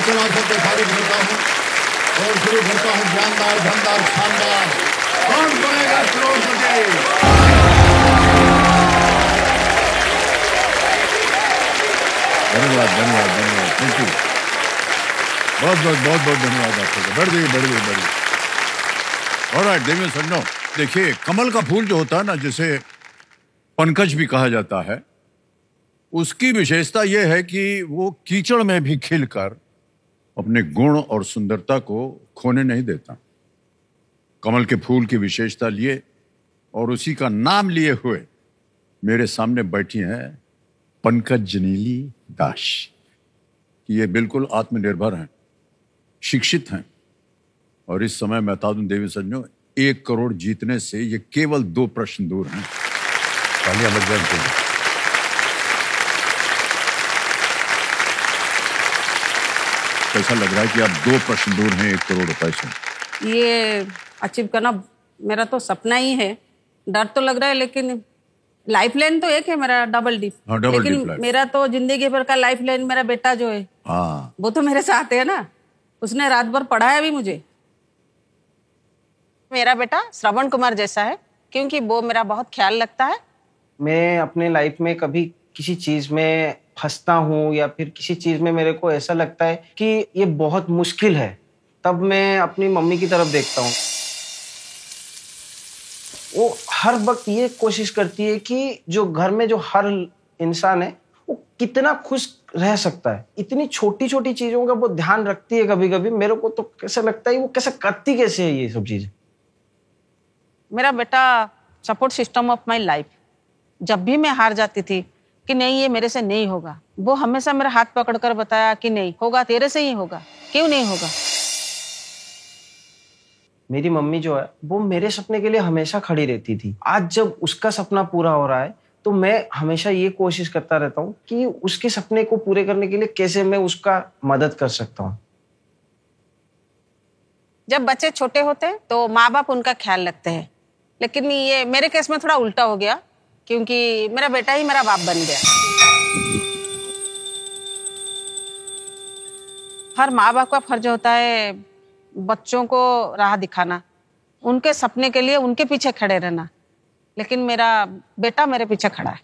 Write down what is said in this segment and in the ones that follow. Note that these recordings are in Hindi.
आपके माध्यम से खारिज करता हूँ और शुरू करता हूँ जानदार, धनदार, शानदार कौन बनेगा करोड़पति। धन्यवाद धन्यवाद धन्यवाद, थैंक यू, बहुत बहुत बहुत बहुत धन्यवाद आपको। बढ़ गई। ऑलराइट देवियों सज्जनों, देखिए कमल का फूल जो होता है ना, जिसे पंकज भी कहा जाता है, उसकी विशेषता यह है कि वो कीचड़ में भी खिलकर अपने गुण और सुंदरता को खोने नहीं देता। कमल के फूल की विशेषता लिए और उसी का नाम लिए हुए मेरे सामने बैठी हैं पंकज जनीली दास। ये बिल्कुल आत्मनिर्भर हैं, शिक्षित हैं और इस समय मैं बता दूं देवी सज्जनों, 1 करोड़ जीतने से ये केवल 2 प्रश्न दूर हैं। तालियां बज जाएं। कैसा लग रहा है कि आप 2 प्रश्न दूर हैं 1 करोड़ रुपए से? ये अचीव करना मेरा तो सपना ही है। डर तो लग रहा है, लेकिन लाइफ लाइन तो एक है मेरा, डबल डिप। हाँ, डबल लेकिन डिप मेरा तो जिंदगी भर का लाइफ लाइन मेरा बेटा जो है, हाँ, वो तो मेरे साथ है ना। उसने रात भर पढ़ाया भी मुझे। मेरा बेटा श्रवण कुमार जैसा है, क्योंकि वो मेरा बहुत ख्याल रखता है। मैं अपने लाइफ में कभी किसी चीज में फंसता हूँ या फिर किसी चीज में मेरे को ऐसा लगता है कि ये बहुत मुश्किल है, तब मैं अपनी मम्मी की तरफ देखता हूँ। वो हर वक्त ये कोशिश करती है कि जो घर में जो हर इंसान है वो कितना खुश रह सकता है। इतनी छोटी छोटी चीजों का वो ध्यान रखती है। कभी कभी मेरे को तो कैसा लगता है वो कैसे करती कैसे है ये सब चीजें। मेरा बेटा support system of my life. जब भी मैं हार जाती थी कि नहीं ये मेरे से नहीं होगा, वो हमेशा मेरा हाथ पकड़कर बताया कि नहीं होगा, तेरे से ही होगा, क्यों नहीं होगा। मेरी मम्मी जो है वो मेरे सपने के लिए हमेशा खड़ी रहती थी। आज जब उसका सपना पूरा हो रहा है तो मैं हमेशा ये कोशिश करता रहता हूँ कि उसके सपने को पूरे करने के लिए कैसे मैं उसका मदद कर सकता हूँ। जब बच्चे छोटे होते हैं तो माँ बाप उनका ख्याल रखते हैं, लेकिन ये मेरे केस में थोड़ा उल्टा हो गया, क्योंकि मेरा बेटा ही मेरा बाप बन गया। हर माँ बाप का फर्ज होता है बच्चों को राह दिखाना, उनके सपने के लिए उनके पीछे खड़े रहना, लेकिन मेरा बेटा मेरे पीछे खड़ा है।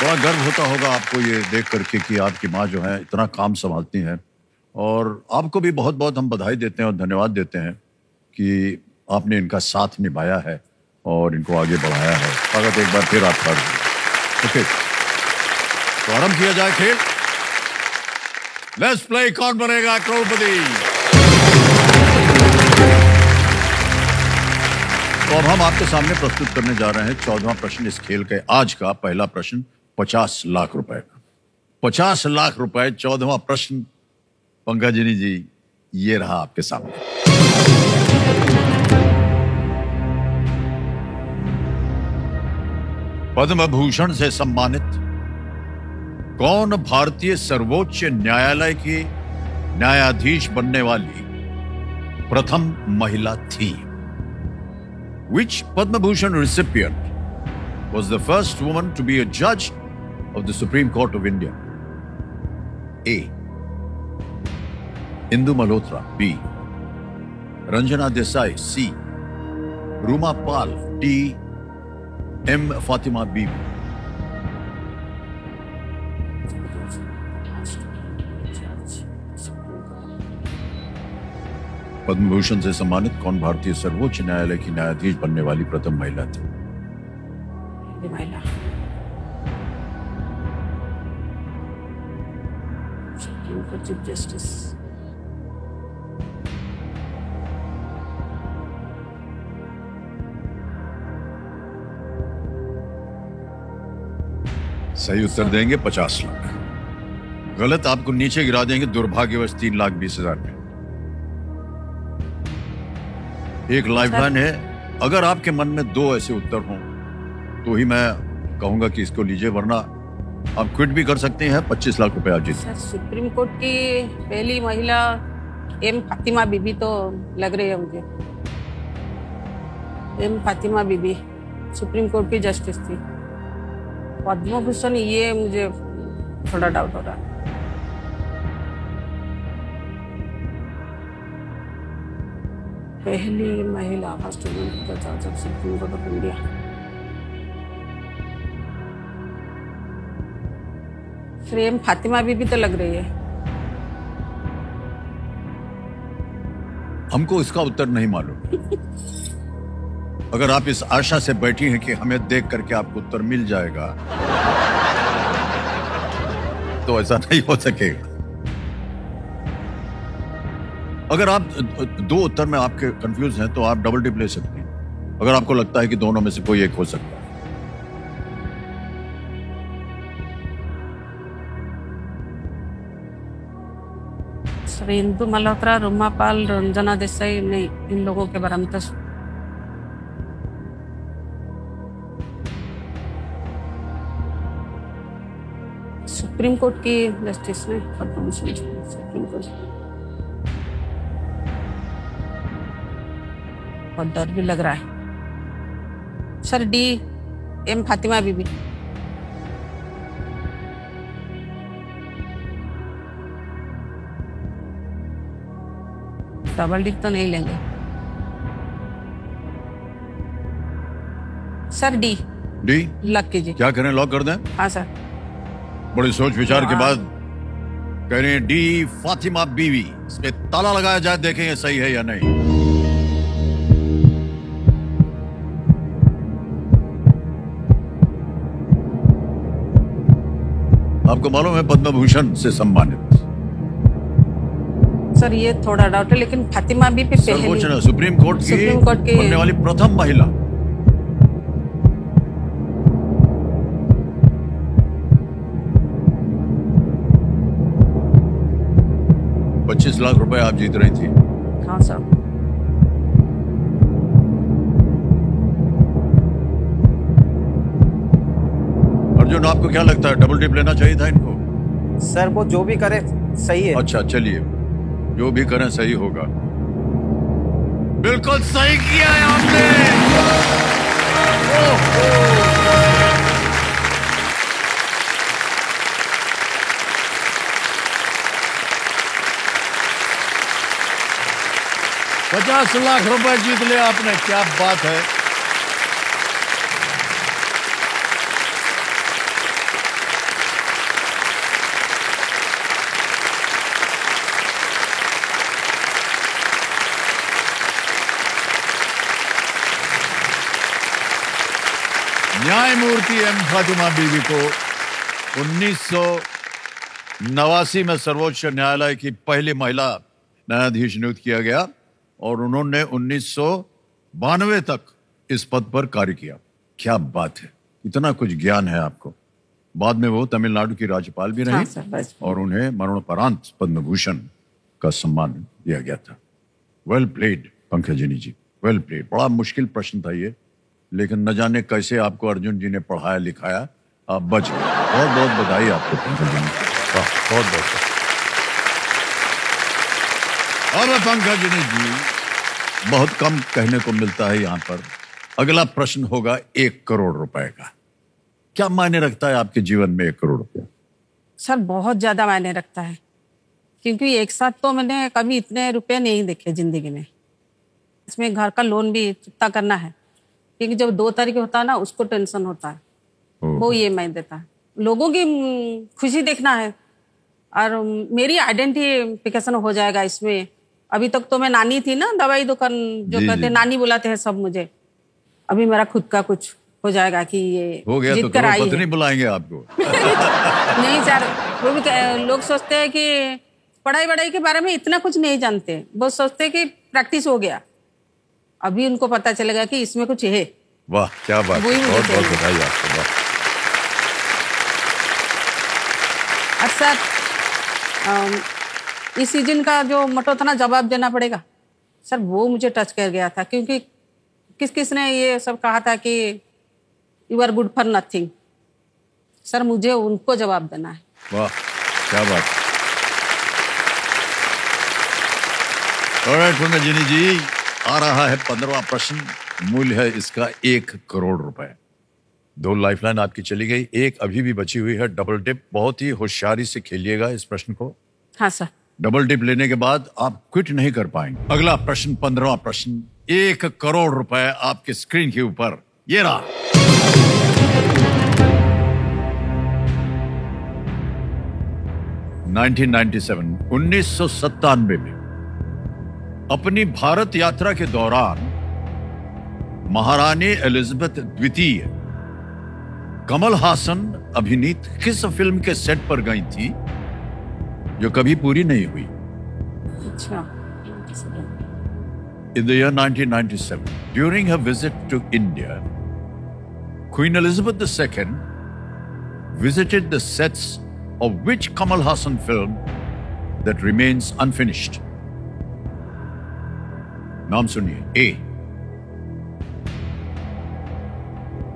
बड़ा गर्व होता होगा आपको ये देख करके कि आपकी माँ जो है इतना काम संभालती हैं, और आपको भी बहुत बहुत हम बधाई देते हैं और धन्यवाद देते हैं कि आपने इनका साथ निभाया है और इनको आगे बढ़ाया है। स्वागत एक बार फिर आपका। ओके, तो आरंभ किया जाए खेल। लेट्स प्ले कौन बनेगा करोड़पति। तो अब हम आपके सामने प्रस्तुत करने जा रहे हैं 14वां प्रश्न इस खेल के। आज का पहला प्रश्न 50 लाख रुपए का। 50 लाख रुपए, 14वां प्रश्न। पंकजनी जी, ये रहा आपके सामने। पद्म भूषण से सम्मानित कौन भारतीय सर्वोच्च न्यायालय की न्यायाधीश बनने वाली प्रथम महिला थी? Which Padma Bhushan recipient was the first woman to be a judge of the Supreme Court of India? A. Indu Malhotra. B. Ranjana Desai. C. Ruma Pal. D. M. Fatima Bibi. Padma Bhushan से सम्मानित कौन भारतीय सर्वोच्च न्यायालय की न्यायाधीश बनने वाली प्रथम महिला थी? महिला चीफ जस्टिस। सही उत्तर देंगे 50 लाख, गलत आपको नीचे गिरा देंगे दुर्भाग्यवश 3,20,000 में। एक लाइफलाइन है, अगर आपके मन में 2 ऐसे उत्तर हों तो ही मैं कहूंगा कि इसको लीजिए, वरना आप क्विट भी कर सकते हैं। 25 लाख रुपए आप जीत। सुप्रीम कोर्ट की पहली महिला एम फातिमा बीबी तो लग रही है मुझे। एम फातिमा बीबी। सुप्रीम कोर्ट की जस्टिस थी। पद्म भूषण ये मुझे थोड़ा डाउट हो रहा है। पहली महिला फर्स्ट वुमेन टू जज of Supreme Court of India. फ्रेम फातिमा बीबी तो लग रही है। हमको इसका उत्तर नहीं मालूम। अगर आप इस आशा से बैठी हैं कि हमें देख करके आपको उत्तर मिल जाएगा, तो ऐसा नहीं हो सकेगा। अगर आप दो उत्तर में आपके कंफ्यूज हैं तो आप डबल टिप ले सकते हैं, अगर आपको लगता है कि दोनों में से कोई एक हो सकता है। सर इंदु मल्होत्रा, रुमा पाल, रंजना देसाई, नहीं इन लोगों के बारे में तो सुप्रीम कोर्ट की जस्टिस ने सुप्रीम कोर्ट बहुत डर भी लग रहा है। सर डी एम फातिमा बीबी। डबल डिप तो नहीं लेंगे। Sir D. डी लॉक कीजिए। क्या करें, लॉक कर दें? हाँ सर। बड़ी सोच विचार के बाद कह रहे हैं डी फातिमा बीवी। इस पे ताला लगाया जाए, देखें ये सही है या नहीं। आपको मालूम है पद्म भूषण से सम्मानित। सर ये थोड़ा डाउट है, लेकिन फातिमा बीबी पहली सुप्रीम कोर्ट की बनने वाली प्रथम महिला। $25 लाख आप जीत रही थी। हाँ सर। अर्जुन आपको क्या लगता है, डबल टिप लेना चाहिए था इनको? सर वो जो भी करे सही है। अच्छा चलिए, जो भी करें सही होगा। बिल्कुल सही किया है आपने। $50 लाख जीत लिया आपने, क्या बात है। न्यायमूर्ति एम फातिमा बीवी को 1989 में सर्वोच्च न्यायालय की पहली महिला न्यायाधीश नियुक्त किया गया और उन्होंने 1992 तक इस पद पर कार्य किया। क्या बात है, इतना कुछ ज्ञान है आपको। बाद में वो तमिलनाडु की राज्यपाल भी रही और उन्हें मरणोपरांत पद्म भूषण का सम्मान दिया गया था। वेल प्लेड पंकजिनी जी, वेल प्लेड। बड़ा मुश्किल प्रश्न था ये, लेकिन न जाने कैसे आपको अर्जुन जी ने पढ़ाया लिखाया, आप बच गए। बहुत बहुत बधाई आपको पंकजिनी, बहुत बहुत। अब पंकजिनी जी, बहुत कम कहने को मिलता है यहाँ पर। अगला प्रश्न होगा 1 करोड़ रुपए का। क्या मायने रखता है आपके जीवन में 1 करोड़ रुपया? सर बहुत ज्यादा मायने रखता है, क्योंकि एक साथ तो मैंने कभी इतने रुपए नहीं देखे जिंदगी में। इसमें घर का लोन भी चुकता करना है, क्योंकि जब 2 तारीख होता है ना, उसको टेंशन होता है, वो ये मैं देता है। लोगों की खुशी देखना है और मेरी आइडेंटिफिकेशन हो जाएगा इसमें। अभी तक तो मैं नानी थी ना, दवाई दुकान जो कहते हैं, नानी बुलाते हैं सब मुझे। अभी मेरा खुद का कुछ हो जाएगा कि ये हो गया, जीत तो कर आई पत्नी है। बुलाएंगे आपको। नहीं सर, वो भी लोग सोचते हैं कि पढ़ाई के बारे में इतना कुछ नहीं जानते। वो सोचते हैं कि प्रैक्टिस हो गया, अभी उनको पता चलेगा कि इसमें कुछ है। वाह क्या बात, वही मुझे बहुत बहुत चाहिए। बधाई आपको। वाह। अच्छा, इस सीजन का जो मटो था ना, जवाब देना पड़ेगा सर, वो मुझे टच कर गया था, क्योंकि किस ने ये सब कहा था कि you are good for nothing. Sir मुझे उनको जवाब देना है। वाह क्या बात। ऑलराइट पंकजिनी जी, आ रहा है 15वां प्रश्न। मूल्य है इसका 1 करोड़ रुपए। 2 लाइफलाइन आपकी चली गई, एक अभी भी बची हुई है, डबल डिप। बहुत ही होशियारी से खेलिएगा इस प्रश्न को। हाँ सर। डबल डिप लेने के बाद आप क्विट नहीं कर पाएंगे। अगला प्रश्न, 15वां प्रश्न, 1 करोड़ रुपए आपके स्क्रीन के ऊपर, ये रहा। (1997) 1997 में अपनी भारत यात्रा के दौरान महारानी एलिजाबेथ द्वितीय कमल हासन अभिनीत किस फिल्म के सेट पर गई थी जो कभी पूरी नहीं हुई? अच्छा। In the year 1997, during her visit to India, Queen Elizabeth II visited the sets of which Kamal Hassan film that remains unfinished? नाम सुनिए। A.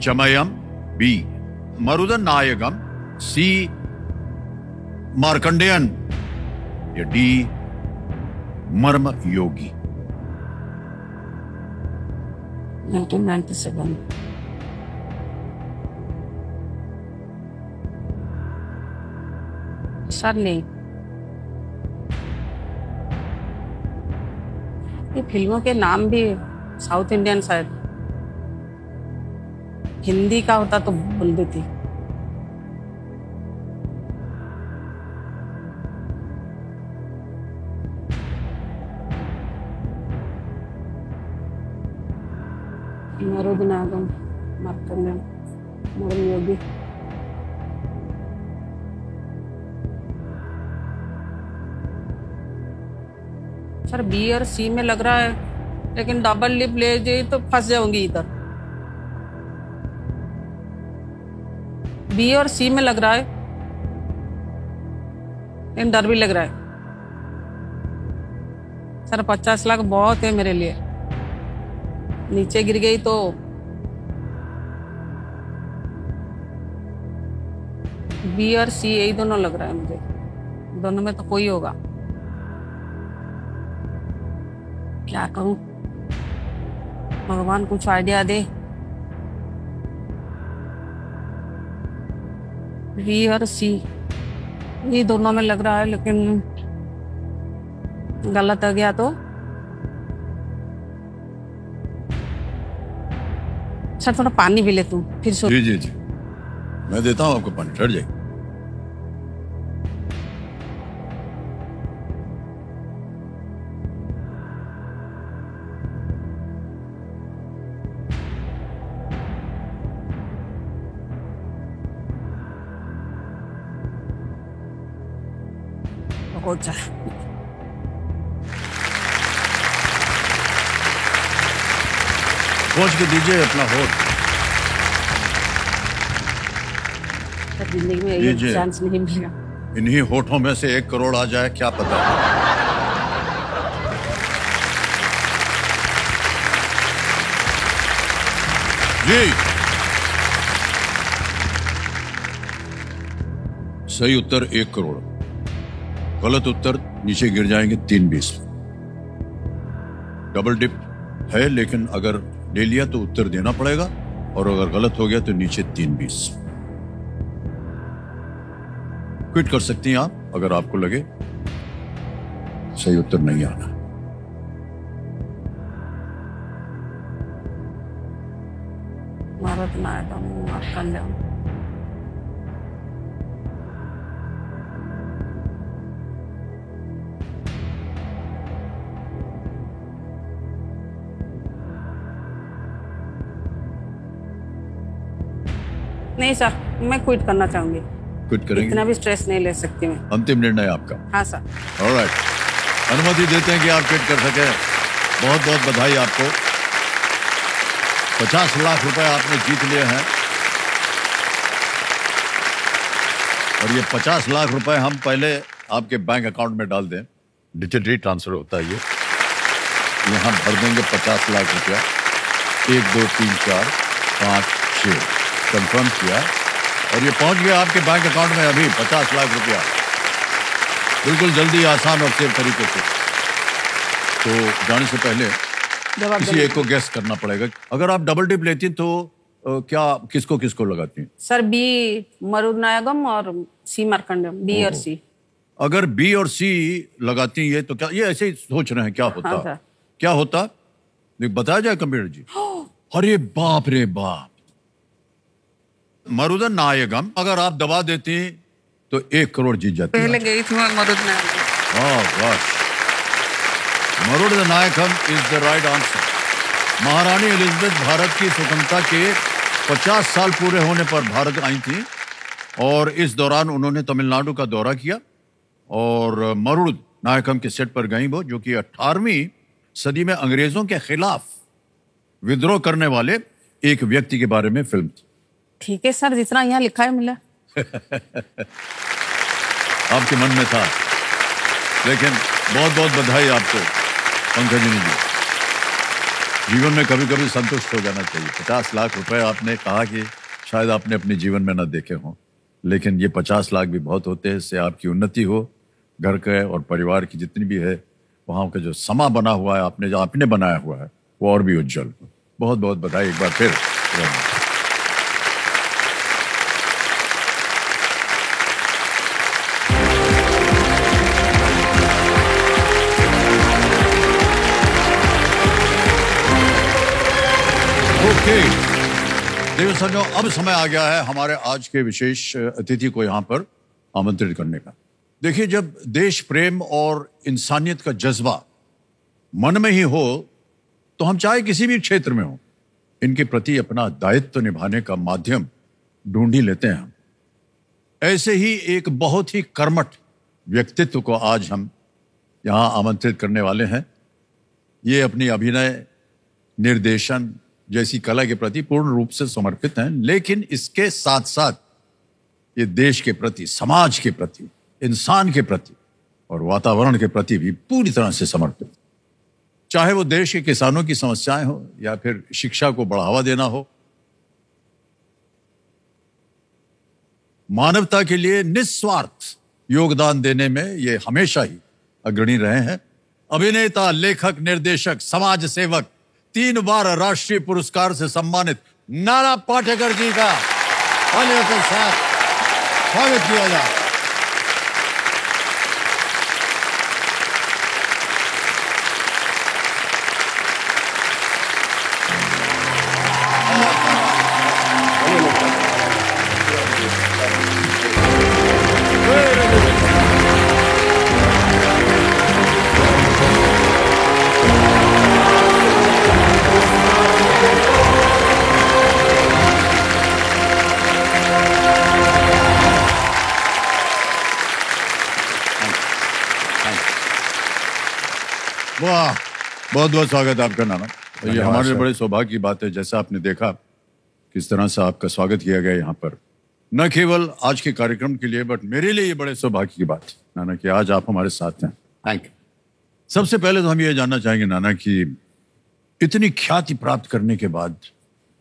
चमयम, B. मरुदन नायगम, C. मार्कंडेयन, या D. मर्म योगी। 1997। सर नहीं, ये फिल्मों के नाम भी साउथ इंडियन, शायद हिंदी का होता तो बोल देती। मरुदनागम, मार्कंडेयन, मर्म योगी। सर बी और सी में लग रहा है, लेकिन डबल लिप ले जाए तो फंस जाऊंगी इधर। बी और सी में लग रहा है, लेकिन डर भी लग रहा है। सर 50 लाख बहुत है मेरे लिए, नीचे गिर गई तो बी और सी यही दोनों लग रहा है मुझे, दोनों में तो कोई होगा। क्या करूं, भगवान कुछ आइडिया दे। बी और सी ये दोनों में लग रहा है, लेकिन गलत हो गया तो सर थोड़ा पानी भी ले तू, फिर सो। जी जी जी, मैं देता हूं आपको पानी, ठहर जाइए। हो जा। पहुंच के दीजिए अपना होठ। जिंदगी में ये लीजिए। चांस नहीं मिलेगा। इन्हीं होठों में से 1 करोड़ आ जाए, क्या पता। जी, सही उत्तर 1 करोड़, गलत उत्तर नीचे गिर जाएंगे 320। डबल डिप है, लेकिन अगर ले लिया तो उत्तर देना पड़ेगा, और अगर गलत हो गया तो नीचे 320। क्विट कर सकती हैं आप अगर आपको लगे सही उत्तर नहीं आना। मरुदनागम, मार्कंडेयन। नहीं सर, मैं क्विट करना चाहूंगी। क्विट करेंगे? इतना भी स्ट्रेस नहीं ले सकती मैं। अंतिम निर्णय आपका? हाँ सर। ऑलराइट, अनुमति देते हैं कि आप क्विट कर सके। बहुत बहुत बधाई आपको। 50 लाख रुपए आपने जीत लिए हैं, और ये 50 लाख रुपए हम पहले आपके बैंक अकाउंट में डाल दें। डिजिटली ट्रांसफर होता है ये। यहाँ भर देंगे 50 लाख रुपया। 1 2 3 4 5 6 कंफर्म किया, और ये पहुंच गया आपके बैंक अकाउंट में अभी 50 लाख रुपया, बिल्कुल जल्दी, आसान और सेफ तरीके से। तो जाने से पहले जवाब किसी देना। एक को गेस करना पड़ेगा। अगर आप डबल टिप लेती तो क्या किसको किसको लगाती हैं? सर बी मरुनायगम और सी मार्कंडम, बी और ओहो। सी। अगर बी और सी लगाती ये तो क्या ये ऐसे ही सोच रहे हैं क्या होता? हाँ सर। क्या होता बताया जाए कंप्यूटर जी? अरे बाप रे बाप, मरुदन नायगम अगर आप दबा देती तो 1 करोड़ जीत जाती। पहले गई थी मैं मरुनायगम। मरुद नायकम इज द राइट आंसर। महारानी एलिजाबेथ भारत की स्वतंत्रता के 50 साल पूरे होने पर भारत आई थी और इस दौरान उन्होंने तमिलनाडु का दौरा किया और मरुद नायकम के सेट पर गई वो, जो कि 18वीं सदी में अंग्रेजों के खिलाफ विद्रोह करने वाले एक व्यक्ति के बारे में फिल्म थी। ठीक है सर, जितना यहाँ लिखा है मिला। आपके मन में था, लेकिन बहुत बहुत बधाई आपको पंकजिनी जी। जीवन में कभी कभी संतुष्ट हो जाना चाहिए। 50 लाख रुपए आपने कहा कि शायद आपने अपने जीवन में ना देखे हों, लेकिन ये 50 लाख भी बहुत होते हैं। इससे आपकी उन्नति हो, घर के और परिवार की जितनी भी है, वहाँ का जो समा बना हुआ है आपने, जो आपने बनाया हुआ है, वो और भी उज्जवल हो। बहुत बहुत बधाई एक बार फिर। ओके देखिए सर, अब समय आ गया है हमारे आज के विशेष अतिथि को यहाँ पर आमंत्रित करने का। देखिए, जब देश प्रेम और इंसानियत का जज्बा मन में ही हो तो हम चाहे किसी भी क्षेत्र में हो, इनके प्रति अपना दायित्व निभाने का माध्यम ढूंढ ही लेते हैं हम। ऐसे ही एक बहुत ही कर्मठ व्यक्तित्व को आज हम यहाँ आमंत्रित करने वाले हैं। ये अपनी अभिनय, निर्देशन जैसी कला के प्रति पूर्ण रूप से समर्पित हैं, लेकिन इसके साथ साथ ये देश के प्रति, समाज के प्रति, इंसान के प्रति और वातावरण के प्रति भी पूरी तरह से समर्पित। चाहे वो देश के किसानों की समस्याएं हो या फिर शिक्षा को बढ़ावा देना हो, मानवता के लिए निस्वार्थ योगदान देने में ये हमेशा ही अग्रणी रहे हैं। अभिनेता, लेखक, निर्देशक, समाज सेवक, 3 बार राष्ट्रीय पुरस्कार से सम्मानित नाना पाटेकर जी का तालियों के साथ स्वागत किया जाए। वाह, बहुत बहुत स्वागत है आपका नाना। ये हमारे लिए बड़े सौभाग्य की बात है, जैसा आपने देखा किस तरह से आपका स्वागत किया गया यहाँ पर, न केवल आज के कार्यक्रम के लिए बट मेरे लिए ये बड़े सौभाग्य की बात है नाना कि आज आप हमारे साथ हैं। Thank you. सबसे पहले तो हम ये जानना चाहेंगे नाना कि इतनी ख्याति प्राप्त करने के बाद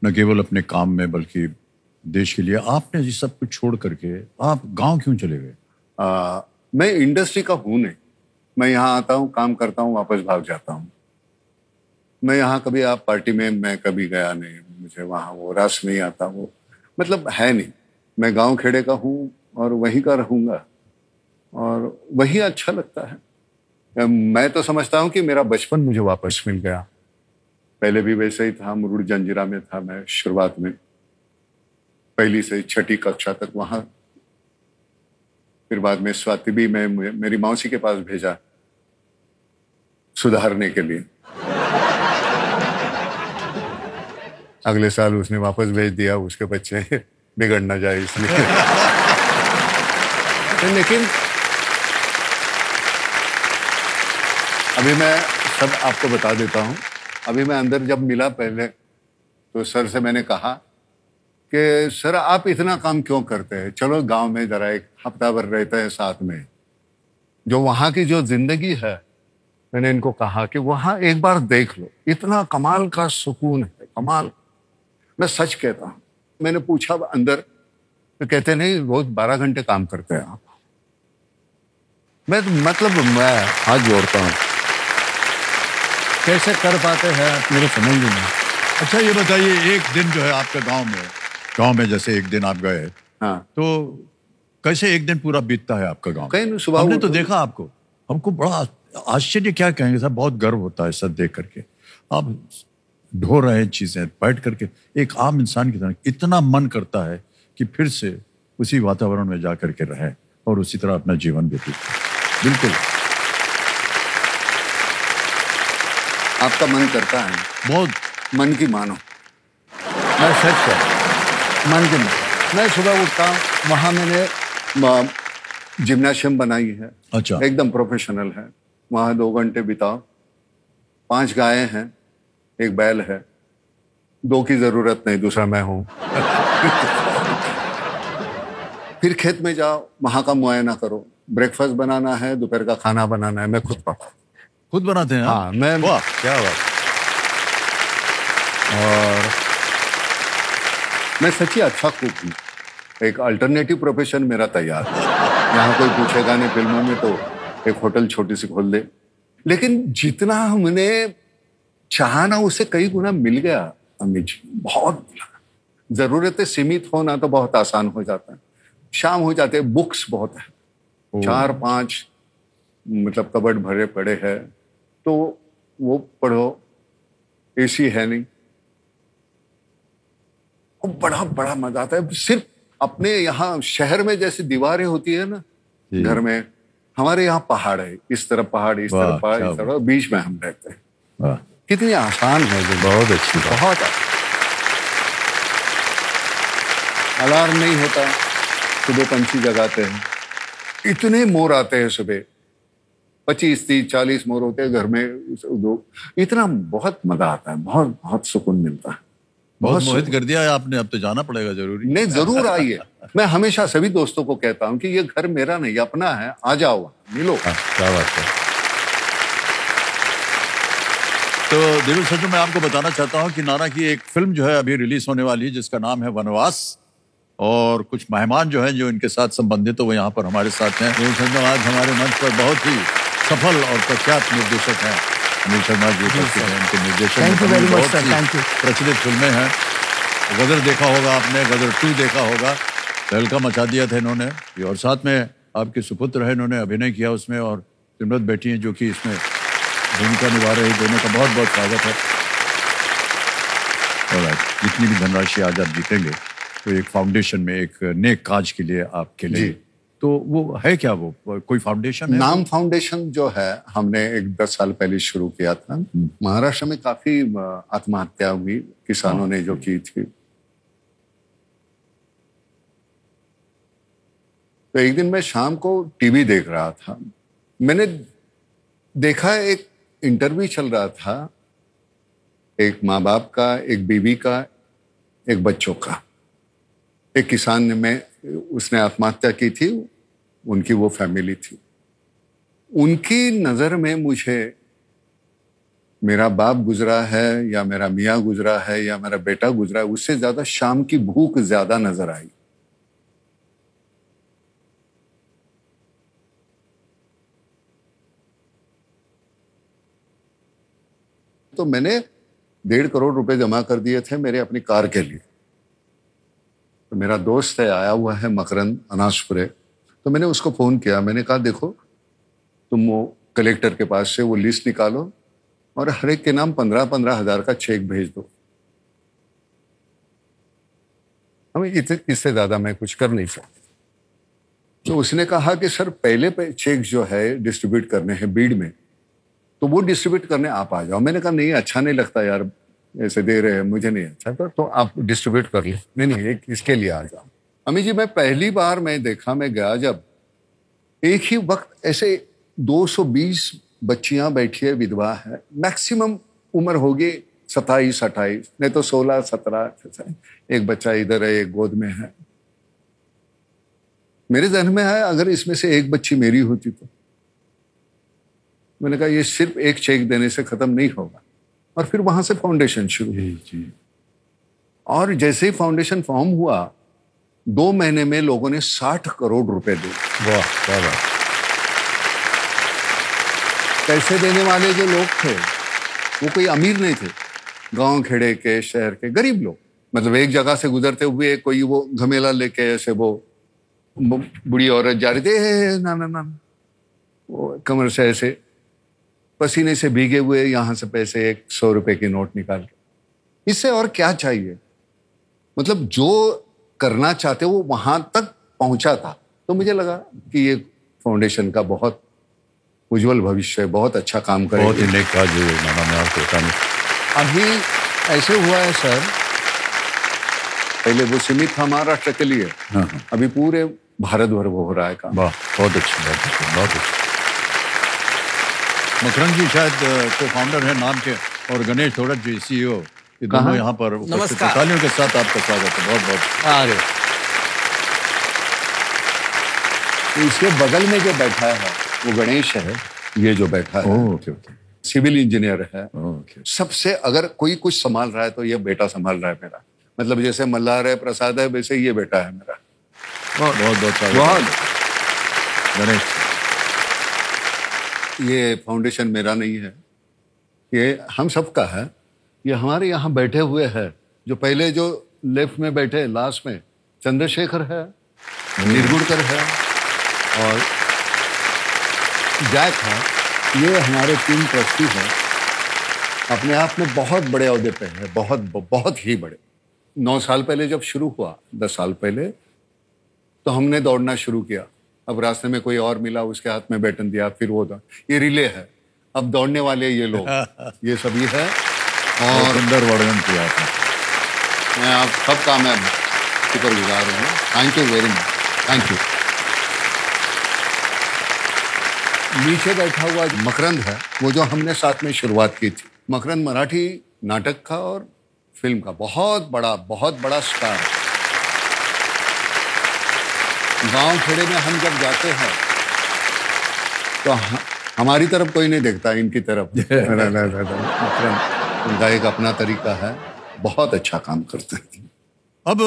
न केवल अपने काम में बल्कि देश के लिए आपने ये सब कुछ छोड़ करके आप गाँव क्यों चले गए? मैं इंडस्ट्री का हूँ नहीं। मैं यहाँ आता हूँ, काम करता हूँ, वापस भाग जाता हूँ। मैं यहाँ कभी आप पार्टी में मैं कभी गया नहीं, मुझे वहाँ वो रस नहीं आता, वो मतलब है नहीं। मैं गांव खेड़े का हूँ और वहीं का रहूँगा और वही अच्छा लगता है। मैं तो समझता हूँ कि मेरा बचपन मुझे वापस मिल गया। पहले भी वैसे ही था, मुरुड जंजीरा में था मैं शुरुआत में, 1ली से 6ठी कक्षा तक वहाँ। फिर बाद में स्वाति भी मैं मेरी मौसी के पास भेजा सुधारने के लिए। अगले साल उसने वापस भेज दिया, उसके बच्चे बिगड़ ना जाए इसलिए। लेकिन अभी मैं सब आपको बता देता हूँ। अभी मैं अंदर जब मिला पहले तो सर से मैंने कहा कि सर आप इतना काम क्यों करते हैं, चलो गांव में जरा 1 हफ्ता भर रहते हैं साथ में। जो वहाँ की जो जिंदगी है, मैंने इनको कहा कि वहाँ एक बार देख लो, इतना कमाल का सुकून है, कमाल। मैं सच कहता हूँ। मैंने पूछा अंदर तो कहते नहीं, रोज 12 घंटे काम करते हैं आप। मैं हाथ जोड़ता हूँ। कैसे कर पाते हैं मेरे समझ में नहीं। अच्छा ये बताइए, एक दिन जो है आपके गांव में जैसे एक दिन आप गए, हाँ, तो कैसे एक दिन पूरा बीतता है आपका गांव? कहीं नहीं, सुबह हमने तो उठो। देखा आपको, हमको बड़ा आश्चर्य, क्या कहेंगे साहब, बहुत गर्व होता है सब देख करके। आप ढो रहे हैं चीजें बैठ करके, एक आम इंसान की तरह। इतना मन करता है कि फिर से उसी वातावरण में जा करके रहें और उसी तरह अपना जीवन व्यतीत करें। बिल्कुल आपका मन करता है, बहुत। मन की मानो। मैं सच कर मन की मानो। मैं सुबह उठता हूँ, वहाँ मैंने जिम्नाशियम बनाई है। अच्छा। एकदम प्रोफेशनल है। वहाँ 2 घंटे बिताओ। 5 गायें हैं, 1 बैल है, 2 की जरूरत नहीं, दूसरा मैं हूँ। फिर खेत में जाओ, वहाँ का मुआयना करो। ब्रेकफास्ट बनाना है, दोपहर का खाना बनाना है, मैं खुद पकाऊं। खुद बनाते हैं? हाँ, मैं। वाह। क्या बात। और मैं सच्ची अच्छा कुक हूँ। एक अल्टरनेटिव प्रोफेशन मेरा तैयार है। यहाँ कोई पूछेगा नहीं, फिल्मों में तो एक होटल छोटी सी खोल दे। लेकिन जितना हमने चाहा ना, उससे कई गुना मिल गया अमित जी, बहुत मिला। जरूरतें सीमित होना तो बहुत आसान हो जाता है। शाम हो जाते, बुक्स बहुत है, 4-5 मतलब कबर्ड भरे पड़े हैं, तो वो पढ़ो। एसी है नहीं, और बड़ा बड़ा मजा आता है। सिर्फ अपने यहाँ शहर में जैसी दीवारें होती है ना घर में, हमारे यहाँ पहाड़ है, इस तरफ पहाड़, इस तरफ पहाड़, इस तरफ, बीच में हम रहते हैं। वाह। कितनी आसान है। बहुत अच्छी बात। बहुत अलार्म नहीं होता, सुबह पंछी जगाते हैं। इतने मोर आते हैं सुबह, 25, 30, 40 मोर होते हैं घर में। इतना बहुत मजा आता है, बहुत बहुत सुकून मिलता है। बहुत मोहित कर दिया है आपने, अब तो जाना पड़ेगा जरूरी। नहीं, जरूर आइए। मैं हमेशा सभी दोस्तों को कहता हूं कि ये घर मेरा नहीं, अपना है, आ जाओ, मिलो। क्या बात है। तो देवेंद्र सज्जन, मैं आपको बताना चाहता हूं कि नाना की एक फिल्म जो है अभी रिलीज होने वाली है, जिसका नाम है वनवास, और कुछ मेहमान जो हैं जो इनके साथ संबंधित, तो वो यहाँ पर हमारे साथ हैं। देवेंद्र सज्जन आज हमारे मंच पर बहुत ही सफल और प्रख्यात निर्देशक हैं, अनिल शर्मा जी उपस्थित हैं। इनके निर्देशन में बहुत सी प्रचलित फिल्में हैं। गदर देखा होगा आपने, गदर 2 देखा होगा, तहलका मचा दिया था इन्होंने। और साथ में आपके सुपुत्र है, इन्होंने अभिनय किया उसमें, और सिमरत बेटी हैं जो कि इसमें भूमिका निभा रही। दोनों का बहुत बहुत स्वागत है। और जितनी भी धनराशि आज आप जीतेंगे तो एक फाउंडेशन में, एक नेक काज के लिए आपके लिए, तो वो है क्या, वो कोई फाउंडेशन है? नाम फाउंडेशन जो है, हमने एक 10 साल पहले शुरू किया था। महाराष्ट्र में काफी आत्महत्या हुई, किसानों ने जो की थी। तो एक दिन मैं शाम को टीवी देख रहा था, मैंने देखा एक इंटरव्यू चल रहा था, एक माँ बाप का, एक बीवी का, एक बच्चों का। एक किसान में उसने आत्महत्या की थी, उनकी वो फैमिली थी। उनकी नजर में मुझे मेरा बाप गुजरा है, या मेरा मियाँ गुजरा है, या मेरा बेटा गुजरा है, उससे ज्यादा शाम की भूख ज्यादा नजर आई। तो मैंने 1.5 करोड़ रुपए जमा कर दिए थे मेरे अपनी कार के लिए। तो मेरा दोस्त है, आया हुआ है मकरंद अनासपुरे, तो मैंने उसको फोन किया। मैंने कहा देखो, तुम वो कलेक्टर के पास से वो लिस्ट निकालो और हर एक के नाम 15-15 हजार का चेक भेज दो। हमें इससे ज्यादा मैं कुछ कर नहीं सकता। तो उसने कहा कि सर पहले चेक जो है डिस्ट्रीब्यूट करने हैं बीड में, तो वो डिस्ट्रीब्यूट करने आप आ जाओ। मैंने कहा नहीं, अच्छा नहीं लगता यार, ऐसे दे रहे हैं, मुझे नहीं अच्छा। तो आप डिस्ट्रीब्यूट कर लो। नहीं, एक इसके लिए आ जाओ। अमित जी, मैं पहली बार मैं गया जब एक ही वक्त ऐसे 220 बच्चियां बैठी है, विधवा है, मैक्सिमम उम्र होगी 27-28, नहीं तो 16-17। एक बच्चा इधर है, एक गोद में है। मेरे जहन में है अगर इसमें से एक बच्ची मेरी होती तो। मैंने कहा ये सिर्फ एक चेक देने से खत्म नहीं होगा। और फिर वहां से फाउंडेशन शुरू हुई। और जैसे ही फाउंडेशन फॉर्म हुआ, 2 महीने में लोगों ने 60 करोड़ रुपए दिए। वाह, क्या बात। पैसे देने वाले जो लोग थे वो कोई अमीर नहीं थे, गांव खेड़े के, शहर के गरीब लोग। मतलब एक जगह से गुजरते हुए कोई वो घमेला लेके ऐसे वो बुढ़ी औरत जा रही थी, ना ना ना, वो कमर से ऐसे पसीने से भीगे हुए यहाँ से पैसे 100 रुपए की नोट निकाल के। इससे और क्या चाहिए? मतलब जो करना चाहते वो वहां तक पहुंचा था। तो मुझे लगा कि ये फाउंडेशन का बहुत उज्जवल भविष्य है, बहुत अच्छा काम करेगा। बहुत ही नेक काज है ये, नाना, मैं आपको बताऊं। अभी ऐसे हुआ है सर, पहले वो सीमित था महाराष्ट्र के लिए, हाँ। अभी पूरे भारत भर वो हो रहा है काम। वाह, बहुत अच्छी, बहुत अच्छी, बहुत अच्छी। मकरंद जी शायद को फाउंडर है नाम के, और गणेश थोड़क जी CEO, ये दोनों यहाँ पर उपस्थित हैं। नमस्कार। तालियों के साथ आपका स्वागत है, बहुत बहुत। अरे तो इसके बगल में जो बैठा है वो गणेश है, ये जो बैठा है ओके ओके सिविल इंजीनियर है। ओके। सबसे अगर कोई कुछ संभाल रहा है तो ये बेटा संभाल रहा है मेरा। मतलब जैसे मल्हार है, प्रसाद है, वैसे ये बेटा है मेरा। बहुत बहुत स्वागत बहुत। है। गणेश, ये फाउंडेशन मेरा नहीं है, ये हम सबका है। ये हमारे यहाँ बैठे हुए हैं, जो पहले जो लेफ्ट में बैठे, लास्ट में चंद्रशेखर है, निर्गुणकर है और जैक है। ये हमारे 3 ट्रस्टी हैं, अपने आप में बहुत बड़े ओहदे पे है, बहुत बहुत ही बड़े। 9 साल पहले जब शुरू हुआ, 10 साल पहले, तो हमने दौड़ना शुरू किया। अब रास्ते में कोई और मिला, उसके हाथ में बैटन दिया, फिर वो ये रिले है। अब दौड़ने वाले ये लोग, ये सभी है। बहुत और सुंदर वर्णन किया आपने। मैं आप सबका मैं शुक्रगुजार हूँ। Thank you very much, thank you. नीचे बैठा हुआ मकरंद है, वो जो हमने साथ में शुरुआत की थी। मकरंद मराठी नाटक का और फिल्म का बहुत बड़ा स्टार है। गांव खेड़े में हम जब जाते हैं तो हमारी तरफ कोई नहीं देखता, इनकी तरफ। मकरंद, उनका एक अपना तरीका है, बहुत अच्छा काम करते हैं। अब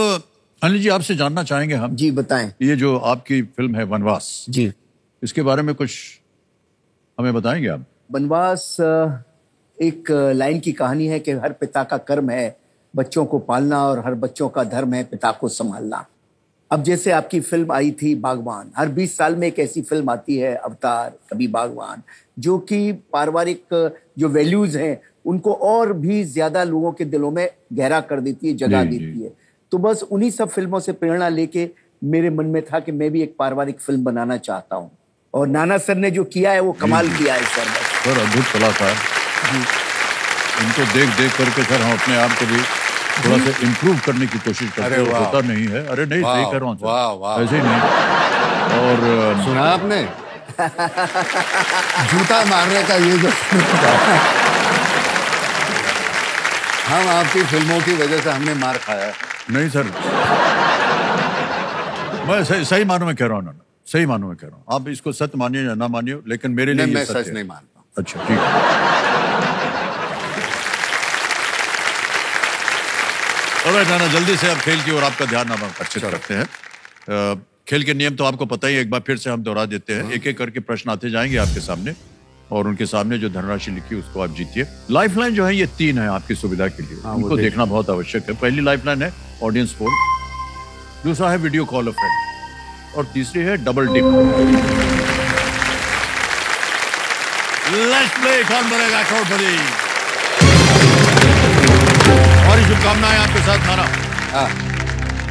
अनिल जी, आपसे जानना चाहेंगे हम, जी बताएं। ये जो आपकी फिल्म है वनवास, जी, इसके बारे में कुछ हमें बताएंगे आप? वनवास एक लाइन की कहानी है कि हर पिता का कर्म है बच्चों को पालना और हर बच्चों का धर्म है पिता को संभालना। अब जैसे आपकी फिल्म आई थी बागवान, हर 20 साल में एक ऐसी फिल्म आती है अवतार, कभी बागवान, जो कि पारिवारिक जो वैल्यूज हैं उनको और भी ज्यादा लोगों के दिलों में गहरा कर देती है, जगह देती है। तो बस उन्हीं सब फिल्मों से प्रेरणा लेके मेरे मन में था कि मैं भी एक पारिवारिक फिल्म बनाना चाहता हूँ, और नाना सर ने जो किया है वो कमाल किया है सर। बस सर अद्भुत कलाकार, इनको देख देख करके सर हम अपने आप को भी थोड़ा सा इम्प्रूव करने की कोशिश करते हैं, वाह। होता नहीं है। अरे नहीं, सही कर रहा हूँ सर। वाह, वाह। ऐसे ही नहीं। और सुना आपने जूता मारने का ये जो हम आपकी फिल्मों की वजह से हमने मार खाया है। नहीं सर, मैं सही मानों में कह रहा हूँ ना, सही मानों में कह रहा हूँ। आप इसको सत्य मानिए या ना मानिए, लेकिन मेरे लिए नहीं, ये मैं सत्य सच है। नहीं मानता। अच्छा ठीक है। ऑलराइट नाना, जल्दी से अब खेल की ओर आपका ध्यान हम आकर्षित करते हैं। खेल के नियम तो आपको पता ही है, एक बार फिर से हम दोहरा देते हैं। एक एक करके प्रश्न आते जाएंगे आपके सामने, और उनके सामने जो धनराशि लिखी उसको आप जीतिए। लाइफलाइन जो है ये 3 है आपकी सुविधा के लिए, उनको देखना बहुत आवश्यक है। पहली लाइफलाइन है ऑडियंस पोल, दूसरा है वीडियो कॉल अ फ्रेंड, और तीसरी है डबल डिप। लेट्स प्ले, कौन बनेगा करोड़पति। और शुभकामनाएं आपके साथ नाना।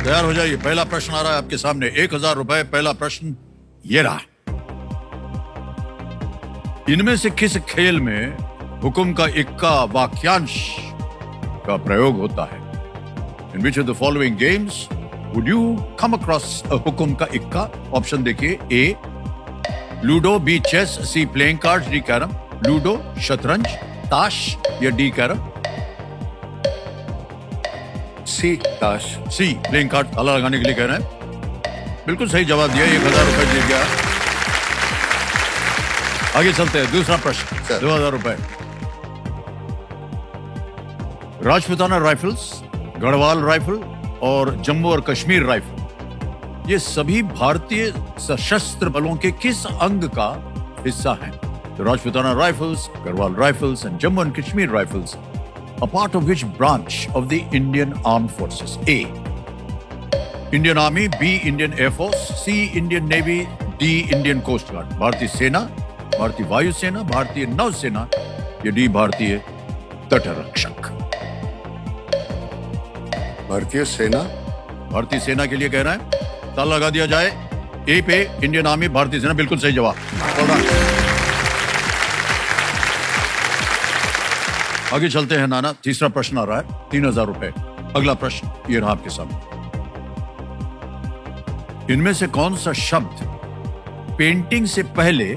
तैयार हो जाइए, पहला प्रश्न आ रहा है आपके सामने, 1000 रुपए। पहला प्रश्न ये रहा, इनमें से किस खेल में हुक्म का इक्का वाक्यांश का प्रयोग होता है? In which of the following games would you come across a हुक्म का इक्का? ऑप्शन देखिए, A ludo, B chess, C playing cards, D carrom. Ludo, शतरंज, ताश या डी कैरम? सी ताश। C playing card. ताला लगाने के लिए कह रहे हैं, बिल्कुल सही जवाब दिया, 1000 रुपए जीत गया। आगे चलते हैं, दूसरा प्रश्न, 2000 रुपए। राजपूताना राइफल्स, गढ़वाल राइफल और जम्मू और कश्मीर राइफल, ये सभी भारतीय सशस्त्र बलों के किस अंग का हिस्सा हैं? the Rajputana Rifles, Garhwal Rifles, and Jammu and Kashmir Rifles are part of which branch of the Indian Armed Forces? A. Indian Army, B. Indian Air Force, C. Indian Navy, D. Indian Coast Guard. भारतीय सेना, भारतीय वायु सेना, भारतीय नौसेना या D. भारतीय तटरक्षक? भारतीय सेना। भारतीय सेना के लिए कह रहा है, ताला लगा दिया जाए। ए पे इंडियन आर्मी, भारतीय सेना, बिल्कुल सही जवाब। आगे चलते हैं नाना, तीसरा प्रश्न आ रहा है, 3000 रुपए। अगला प्रश्न ये रहा आपके सामने। इनमें से कौन सा शब्द पेंटिंग से पहले